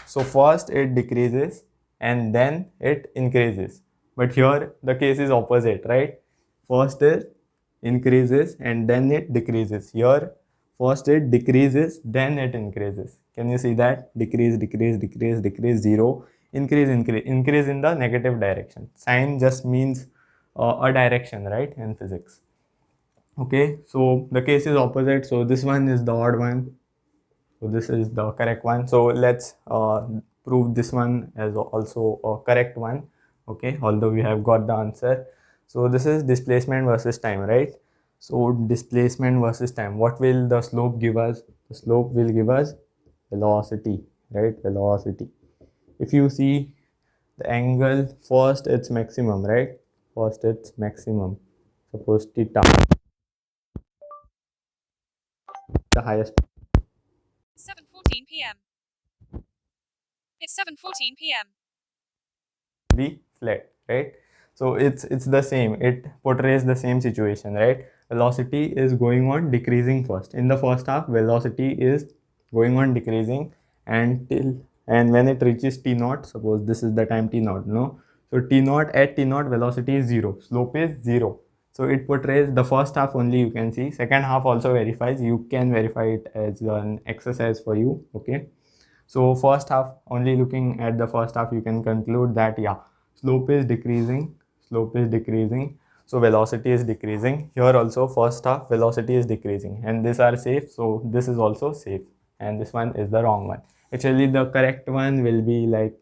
So first it decreases and then it increases, but here the case is opposite, right? First it increases and then it decreases. Here first it decreases, then it increases. Can you see that? Decrease, decrease, decrease, decrease, zero, increase, increase, increase in the negative direction. Sign just means a direction, right, in physics. Okay, so the case is opposite, so this one is the odd one, so this is the correct one. So let's prove this one as also a correct one, okay, although we have got the answer. So this is displacement versus time, right? So displacement versus time, what will the slope give us? The slope will give us velocity, right? Velocity. If you see, the angle, first it's maximum, right? First it's maximum, suppose theta, the highest, 7:14 p.m. It's 7:14 p.m. be flat, right? So it's the same, it portrays the same situation, right? Velocity is going on decreasing first. In the first half, velocity is going on decreasing and when it reaches t naught, suppose this is the time t naught, no? So t naught, at t naught velocity is 0, slope is 0. So it portrays the first half only, you can see. Second half also verifies, you can verify it as an exercise for you, okay? So first half, only looking at the first half, you can conclude that yeah, slope is decreasing, slope is decreasing, so velocity is decreasing. Here also first half velocity is decreasing, and these are safe, so this is also safe, and this one is the wrong one. Actually the correct one will be like,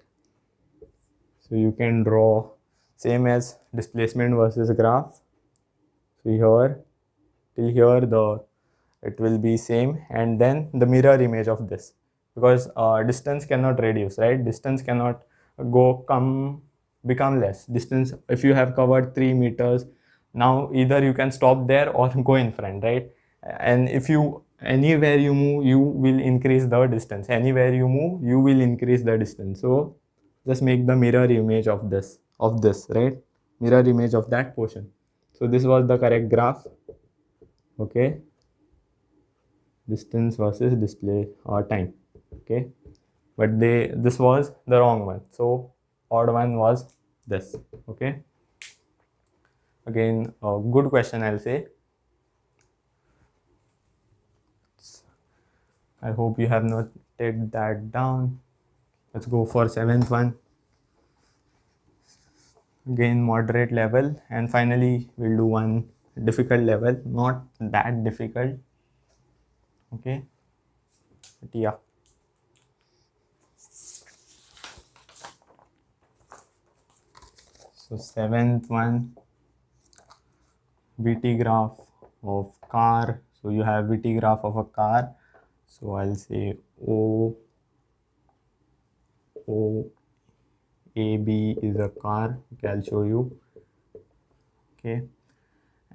so you can draw same as displacement versus graph. So here till here it will be same, and then the mirror image of this, because distance cannot reduce, right? Distance cannot become less. Distance, if you have covered 3 meters, now either you can stop there or go in front, right? And if you anywhere you move, you will increase the distance. Anywhere you move, you will increase the distance. So just make the mirror image of this, right? Mirror image of that portion. So this was the correct graph. Okay, distance versus display or time. Okay, but this was the wrong one, so odd one was this. Okay, again a good question, I'll say. I hope you have noted that down. Let's go for seventh one. Again moderate level, and finally we'll do one difficult level, not that difficult. Okay, but yeah. So seventh one, VT graph of car. So you have VT graph of a car. So I'll say O A B is a car. Okay, I'll show you. Okay,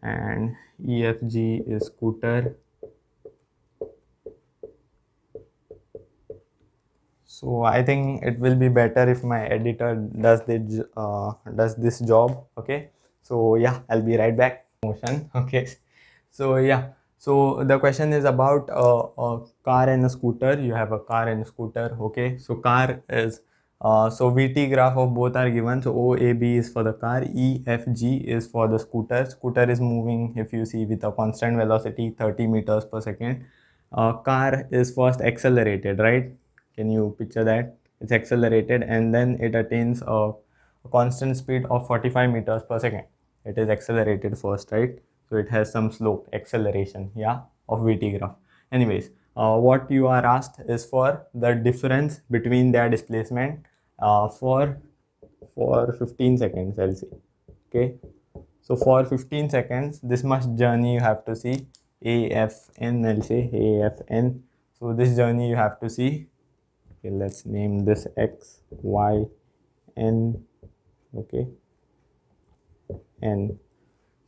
and EFG is scooter. So I think it will be better if my editor does this job. Okay, so yeah, I'll be right back. Motion. Okay, so yeah, so the question is about a car and a scooter. You have a car and a scooter. Okay, so car is so VT graph of both are given. So OAB is for the car, EFG is for the scooter. Scooter is moving, if you see, with a constant velocity 30 meters per second. Car is first accelerated, right? Can you picture that? It's accelerated and then it attains a constant speed of 45 meters per second. It is accelerated first, right? So it has some slope acceleration, yeah, of VT graph. Anyways, what you are asked is for the difference between their displacement for 15 seconds, I'll say. Okay, so for 15 seconds, this much journey you have to see. AFN, I'll say AFN. So this journey you have to see. Okay, let's name this X, Y, N. Okay, N.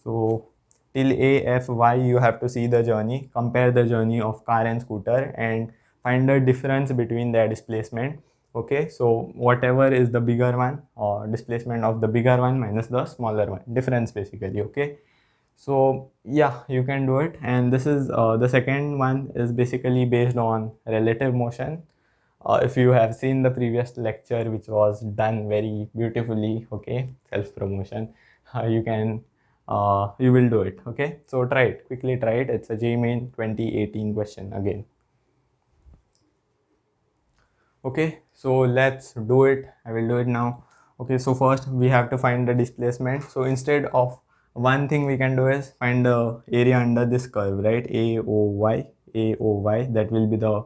So till AFY you have to see the journey, compare the journey of car and scooter and find the difference between their displacement. Okay, so whatever is the bigger one, or displacement of the bigger one minus the smaller one, difference basically. Okay, so yeah, you can do it. And this is the second one is basically based on relative motion. If you have seen the previous lecture, which was done very beautifully, okay, self promotion, you can you will do it. Okay, so try it, quickly try it. It's a JMain 2018 question again. Okay, so let's do it. I will do it now. Okay, so first we have to find the displacement. So instead of, one thing we can do is find the area under this curve, right? AOY, that will be the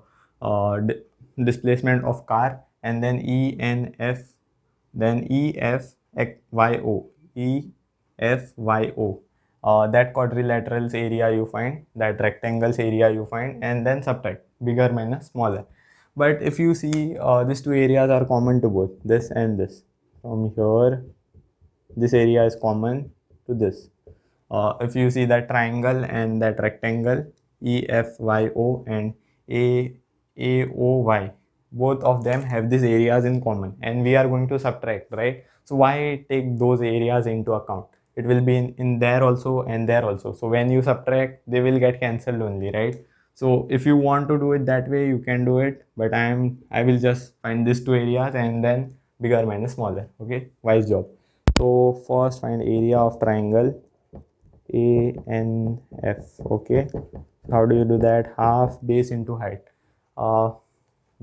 displacement of car, and then ENF, then EFYO, that quadrilateral's area you find, that rectangle's area you find, and then subtract bigger minus smaller. But if you see, these two areas are common to both this and this. From here, this area is common to this. If you see that triangle and that rectangle, EFYO and AOY, both of them have these areas in common, and we are going to subtract, right? So why take those areas into account? It will be in there also and there also. So when you subtract, they will get cancelled only, right? So if you want to do it that way, you can do it, but I will just find these two areas and then bigger minus smaller. Okay, wise job. So first find area of triangle ANF. Okay, how do you do that? Half base into height.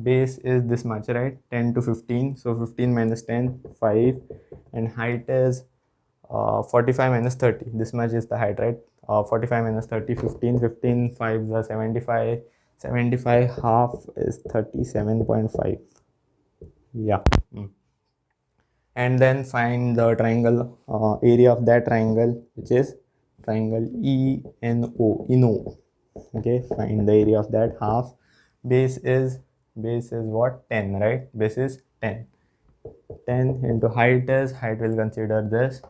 Base is this much, right? 10 to 15. So 15 minus 10, 5, and height is 45 minus 30. This much is the height, right? 45 minus 30, 15, 15, 5 is 75, 75, half is 37.5. Yeah. And then find the triangle area of that triangle, which is triangle ENO. Okay, find the area of that. Half base is what? 10, right? Base is 10. 10 into height will consider this.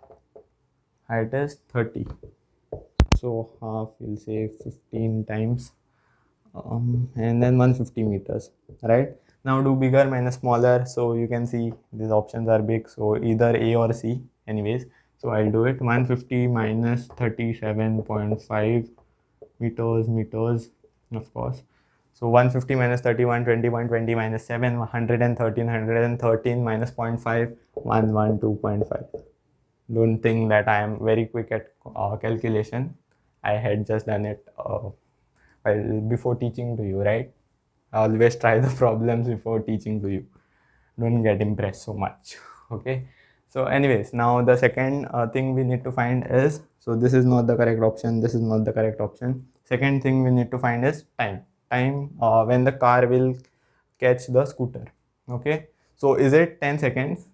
Height is 30. So half will say 15 times, and then 150 meters, right? Now do bigger minus smaller. So you can see these options are big, so either A or C anyways. So I'll do it. 150 minus 37.5 meters, of course. So 150 minus 30, 120, 120 minus 7, 113, 113 minus 0.5, 112.5. Don't think that I am very quick at calculation. I had just done it before teaching to you, right? I always try the problems before teaching to you. Don't get impressed so much. Okay. So anyways, now the second thing we need to find is, so this is not the correct option, this is not the correct option. Second thing we need to find is time when the car will catch the scooter. Okay, so is it 10 seconds?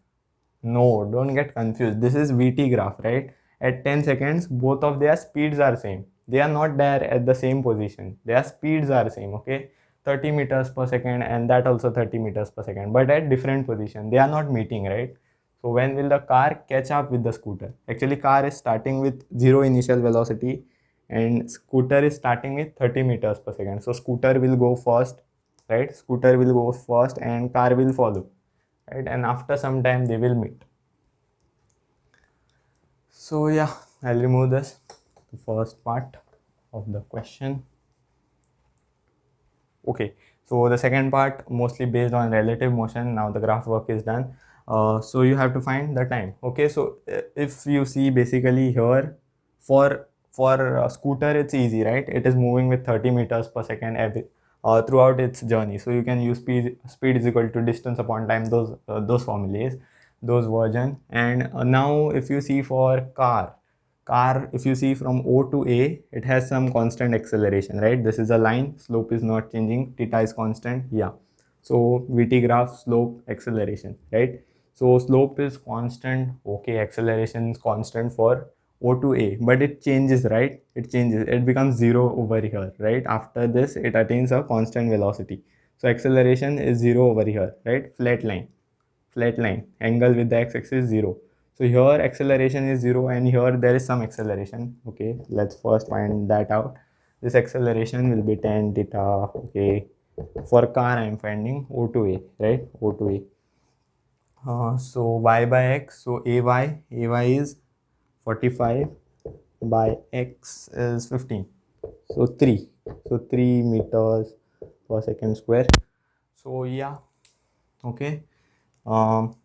No, don't get confused. This is VT graph, right? At 10 seconds, both of their speeds are same. They are not there at the same position. Their speeds are same, okay? 30 meters per second and that also 30 meters per second, but at different position. They are not meeting, right? So when will the car catch up with the scooter? Actually, car is starting with zero initial velocity and scooter is starting with 30 meters per second. So scooter will go first, right? Scooter will go first and car will follow, right? And after some time they will meet. So yeah, I'll remove this, the first part of the question. Okay, so the second part mostly based on relative motion. Now the graph work is done. So you have to find the time. Okay, so if you see basically here, for a scooter it's easy, right? It is moving with 30 meters per second throughout its journey. So you can use speed is equal to distance upon time, those formulas, those version. And now if you see for car, if you see from O to A, it has some constant acceleration, right? This is a line, slope is not changing, theta is constant, yeah. So VT graph, slope, acceleration, right? So slope is constant, okay, acceleration is constant for O to A, but it changes, right? It changes, it becomes zero over here, right? After this, it attains a constant velocity. So acceleration is zero over here, right? Flat line, angle with the x-axis 0. So here acceleration is 0 and here there is some acceleration. Okay, let's first find that out. This acceleration will be tan theta. Okay, for car I am finding O to A, right? O to A. So y by x, so ay is 45 by x is 15. So 3. So 3 meters per second square. So yeah, okay.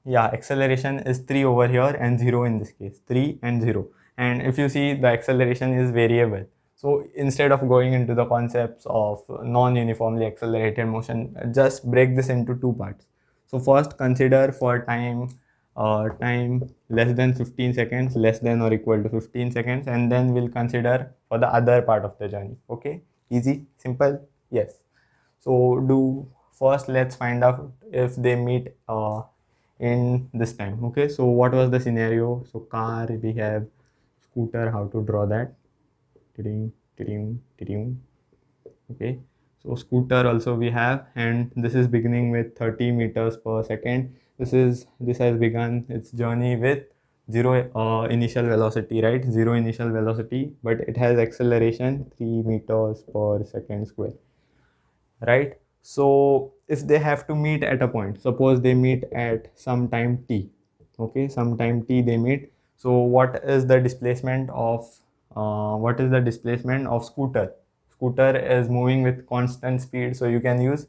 Yeah, acceleration is 3 over here and 0 in this case, 3 and 0. And if you see, the acceleration is variable. So instead of going into the concepts of non-uniformly accelerated motion, just break this into two parts. So first consider for time less than 15 seconds, less than or equal to 15 seconds, and then we'll consider for the other part of the journey. Okay, easy, simple, yes. So do first, let's find out if they meet in this time. Okay, so what was the scenario? So car, we have scooter, how to draw that? Okay, so scooter also we have, and this is beginning with 30 meters per second. This has begun its journey with zero initial velocity, right? Zero initial velocity, but it has acceleration 3 meters per second square, right? So if they have to meet at a point, suppose they meet at some time t, okay, some time t they meet. So what is the displacement of scooter? Scooter is moving with constant speed, so you can use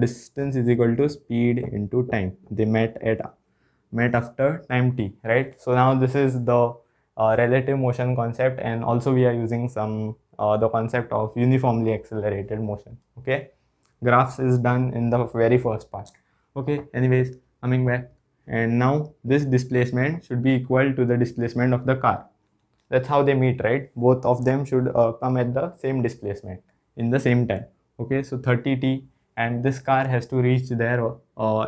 distance is equal to speed into time. They met after time t, right? So now this is the relative motion concept, and also we are using some the concept of uniformly accelerated motion. Okay, graphs is done in the very first part. Okay, anyways, coming back, and now this displacement should be equal to the displacement of the car. That's how they meet, right? Both of them should come at the same displacement in the same time. Okay, so 30t, and this car has to reach there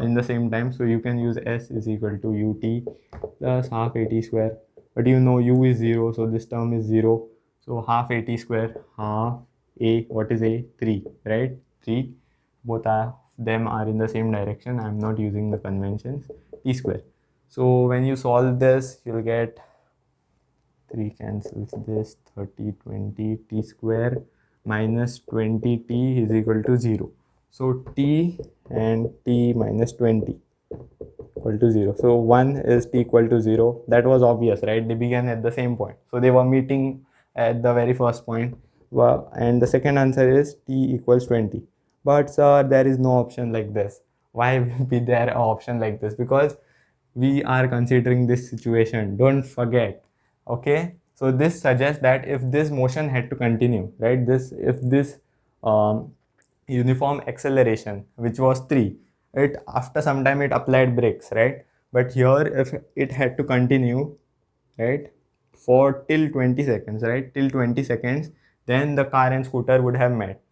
in the same time, so you can use s is equal to ut plus half at square. but you know u is 0, so this term is 0. So half at square, half a, what is a? 3, right? 3, both of them are in the same direction. I'm not using the conventions. T square. So when you solve this, you'll get 3 cancels this, 30, 20, t square minus 20t is equal to 0. So t and t minus 20 equal to 0. So 1 is t equal to 0. That was obvious, right? They began at the same point. So they were meeting at the very first point. Well, and the second answer is t equals 20. But sir, there is no option like this. Why will be there an option like this? Because we are considering this situation. Don't forget. Okay. So this suggests that if this motion had to continue, right? If this um, uniform acceleration, which was 3, it after some time it applied brakes, right? But here if it had to continue, right, for till 20 seconds, right, till 20 seconds, then the car and scooter would have met,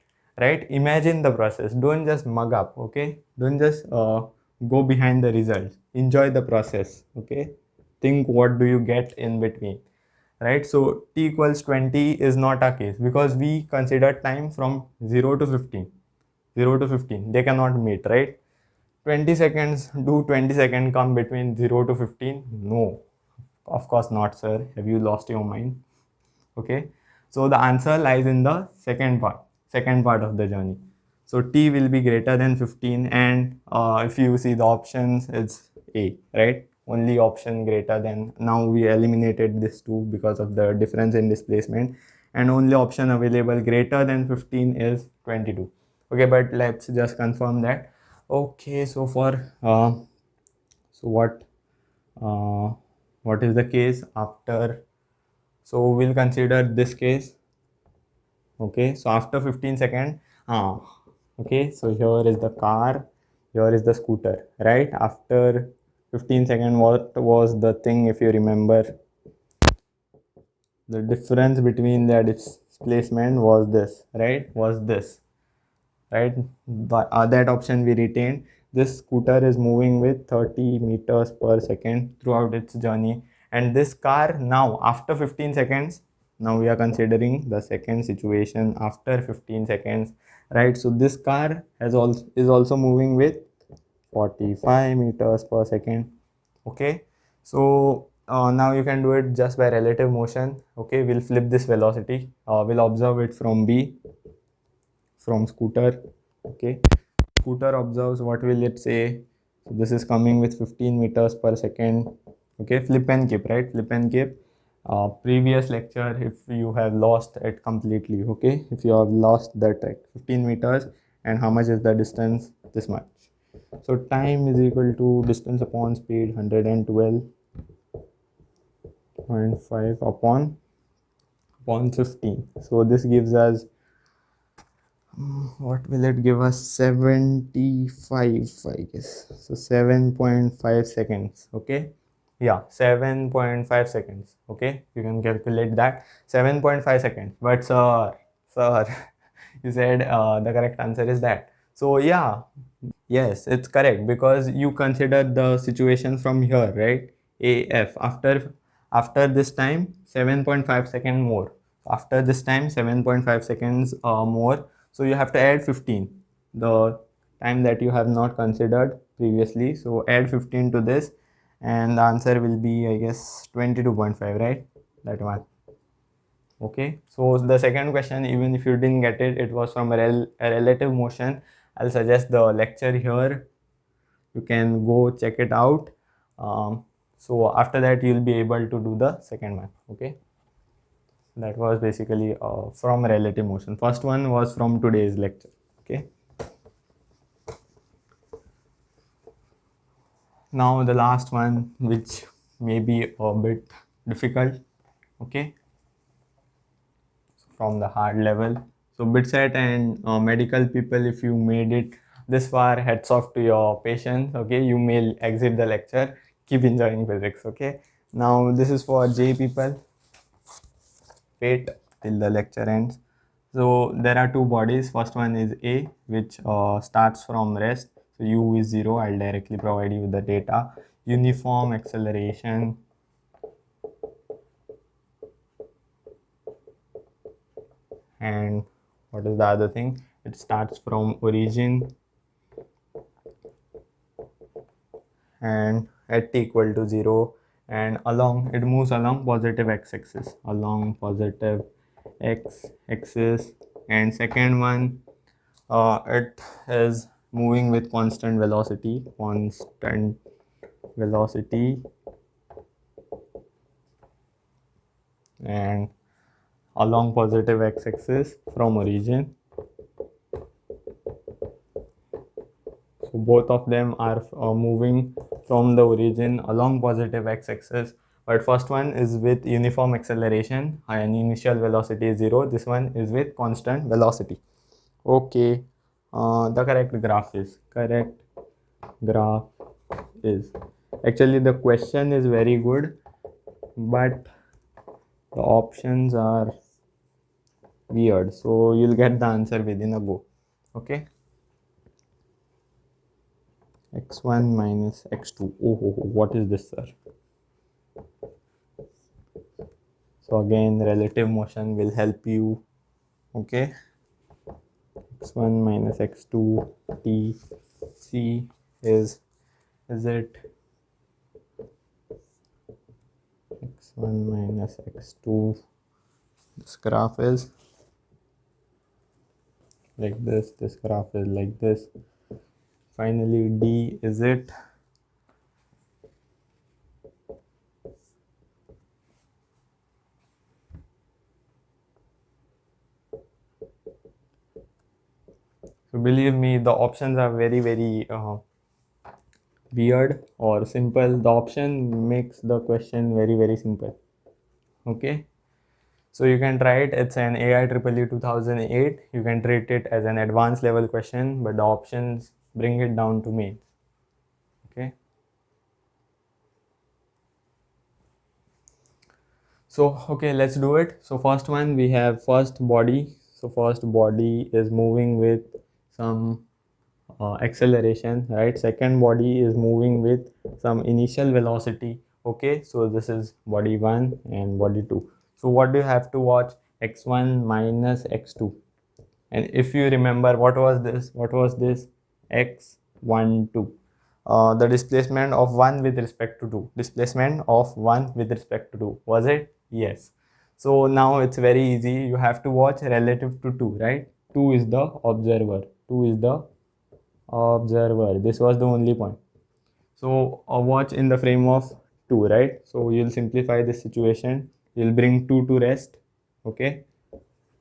right? Imagine the process. Don't just mug up, okay? Don't just go behind the results. Enjoy the process, okay? Think what do you get in between, right? So t equals 20 is not a case because we consider time from 0 to 15. 0 to 15, they cannot meet, right? 20 seconds, do 20 seconds come between 0 to 15? No, of course not, sir. Have you lost your mind? Okay, so the answer lies in the second part of the journey. So t will be greater than 15, and if you see the options, it's a, right? Only option greater than. Now we eliminated this 2 because of the difference in displacement, and only option available greater than 15 is 22. Okay, but let's just confirm that. Okay, so for so uh, what is the case after? So we'll consider this case. Okay, so after 15 second, okay, so here is the car, here is the scooter, right? After 15 second, what was the thing? If you remember, the difference between their displacement was this, right? Was this, right? But that option we retained. This scooter is moving with 30 meters per second throughout its journey, and this car now after 15 seconds, now we are considering the second situation after 15 seconds, right? So this car is also moving with 45 meters per second. Okay, so now you can do it just by relative motion. Okay, we'll flip this velocity. We'll observe it from b, from scooter. Okay, scooter observes, what will it say? So this is coming with 15 meters per second. Okay, flip and keep, right? Flip and keep. Previous lecture, if you have lost it completely, okay, if you have lost the track, 15 meters, and how much is the distance? This much. So time is equal to distance upon speed, 112.5 upon 15. So this gives us, what will it give us? 75, I guess. So 7.5 seconds. Okay, yeah, 7.5 seconds. Okay, you can calculate that. 7.5 seconds. But sir you said the correct answer is that. So yeah, yes, it's correct because you consider the situation from here, right? AF after this time 7.5 second more. After this time 7.5 seconds more. So you have to add 15, the time that you have not considered previously. So add 15 to this, and the answer will be, I guess, 22.5, right? That one. Okay, so the second question, even if you didn't get it, it was from a relative motion. I'll suggest the lecture here. You can go check it out. So after that, you'll be able to do the second one. Okay, that was basically from relative motion. First one was from today's lecture. Okay, now the last one, which may be a bit difficult. Okay, from the hard level. So BitSet and medical people, if you made it this far, hats off to your patience. Okay, you may exit the lecture. Keep enjoying physics. Okay, now this is for J people. Wait till the lecture ends. So there are two bodies. First one is A, which starts from rest. So U is 0. I'll directly provide you the data. Uniform acceleration. and what is the other thing? It starts from origin and at t equal to 0, and it moves along positive x-axis, along positive x-axis. And second one, it is moving with constant velocity, and along positive x-axis from origin. So both of them are moving from the origin along positive x-axis, but first one is with uniform acceleration and initial velocity is 0. This one is with constant velocity. Okay, the correct graph is actually, the question is very good, but the options are weird, so you'll get the answer within a go. Okay, x1 minus x2. Oh, what is this, sir? So again, relative motion will help you. Okay, x1 minus x2 t c is it x1 minus x2? This graph is like this, this graph is like this. Finally, d is it so believe me, the options are very weird or simple. The option makes the question very simple. Okay, so you can try it. It's an AIEEE 2008. You can treat it as an advanced level question, but the options bring it down to mains. Okay, so okay, let's do it. So first one, we have first body. So first body is moving with some acceleration, right? Second body is moving with some initial velocity. Okay, so this is body 1 and body 2. So what do you have to watch? x1 minus x2. And if you remember, what was this? x1 2. The displacement of 1 with respect to 2. Displacement of 1 with respect to 2. Was it? Yes. So now it's very easy. You have to watch relative to 2, right? 2 is the observer. 2 is the observer. This was the only point. So watch in the frame of 2, right? So you'll simplify this situation. You'll bring 2 to rest. Okay.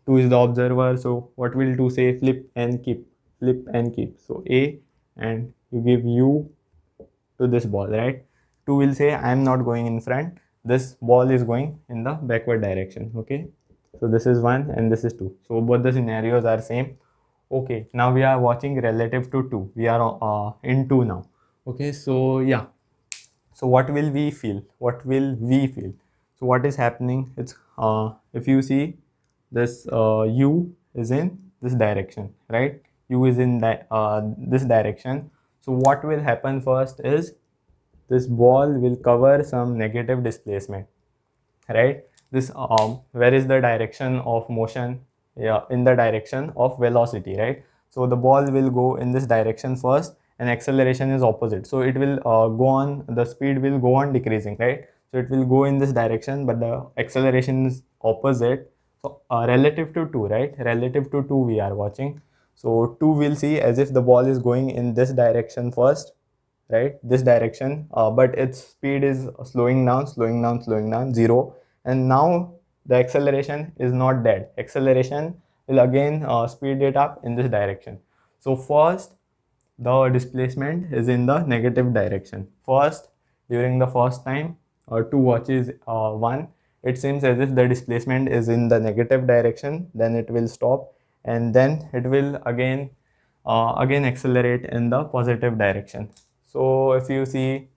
2 is the observer. So what will 2 say? Flip and keep. Flip and keep. So A, and you give U to this ball, right? 2 will say I am not going in front. This ball is going in the backward direction. Okay. So this is 1 and this is 2. So both the scenarios are same. Okay, now we are watching relative to 2. We are in 2 now. Okay, so yeah. So what will we feel? So what is happening? It's if you see this u is in this direction, right? U is in this direction. So what will happen first is this ball will cover some negative displacement, right? This where is the direction of motion? Yeah, in the direction of velocity, right? So the ball will go in this direction first, and acceleration is opposite, so it will go on, the speed will go on decreasing, right? So it will go in this direction, but the acceleration is opposite. So relative to 2, right? Relative to 2 we are watching. So 2 will see as if the ball is going in this direction first, right? This direction, but its speed is slowing down, 0. And now the acceleration is not dead. Acceleration will again speed it up in this direction. So first, the displacement is in the negative direction. First, during the first time, 2 watches 1, it seems as if the displacement is in the negative direction. Then it will stop, and then it will again accelerate in the positive direction. So if you see,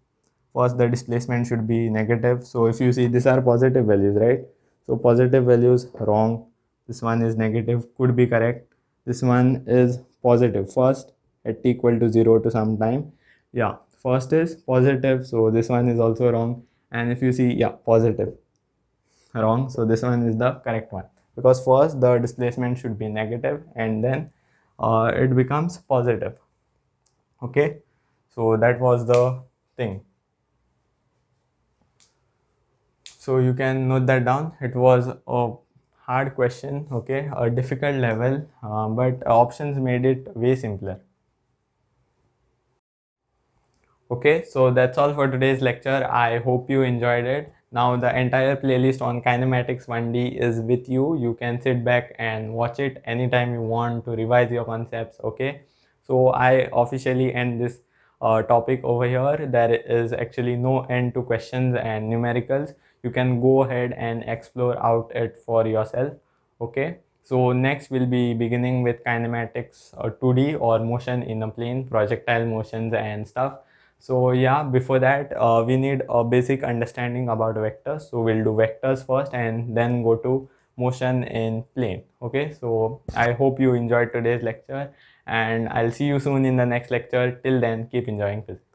first the displacement should be negative. So if you see, these are positive values, right? So positive values, wrong. This one is negative, could be correct. This one is positive first at t equal to 0 to some time. Yeah, first is positive, so this one is also wrong. And if you see, yeah, positive, wrong. So this one is the correct one. because first the displacement should be negative and then it becomes positive. Okay, so that was the thing. So you can note that down. It was a hard question, okay, a difficult level, but options made it way simpler. Okay, so that's all for today's lecture. I hope you enjoyed it. Now the entire playlist on Kinematics 1D is with you. You can sit back and watch it anytime you want to revise your concepts. Okay, so I officially end this topic over here. There is actually no end to questions and numericals. You can go ahead and explore out it for yourself. Okay, so next we'll be beginning with kinematics 2D or motion in a plane, projectile motions and stuff. So yeah, before that, we need a basic understanding about vectors. So we'll do vectors first and then go to motion in plane. Okay, so I hope you enjoyed today's lecture and I'll see you soon in the next lecture. Till then, keep enjoying physics.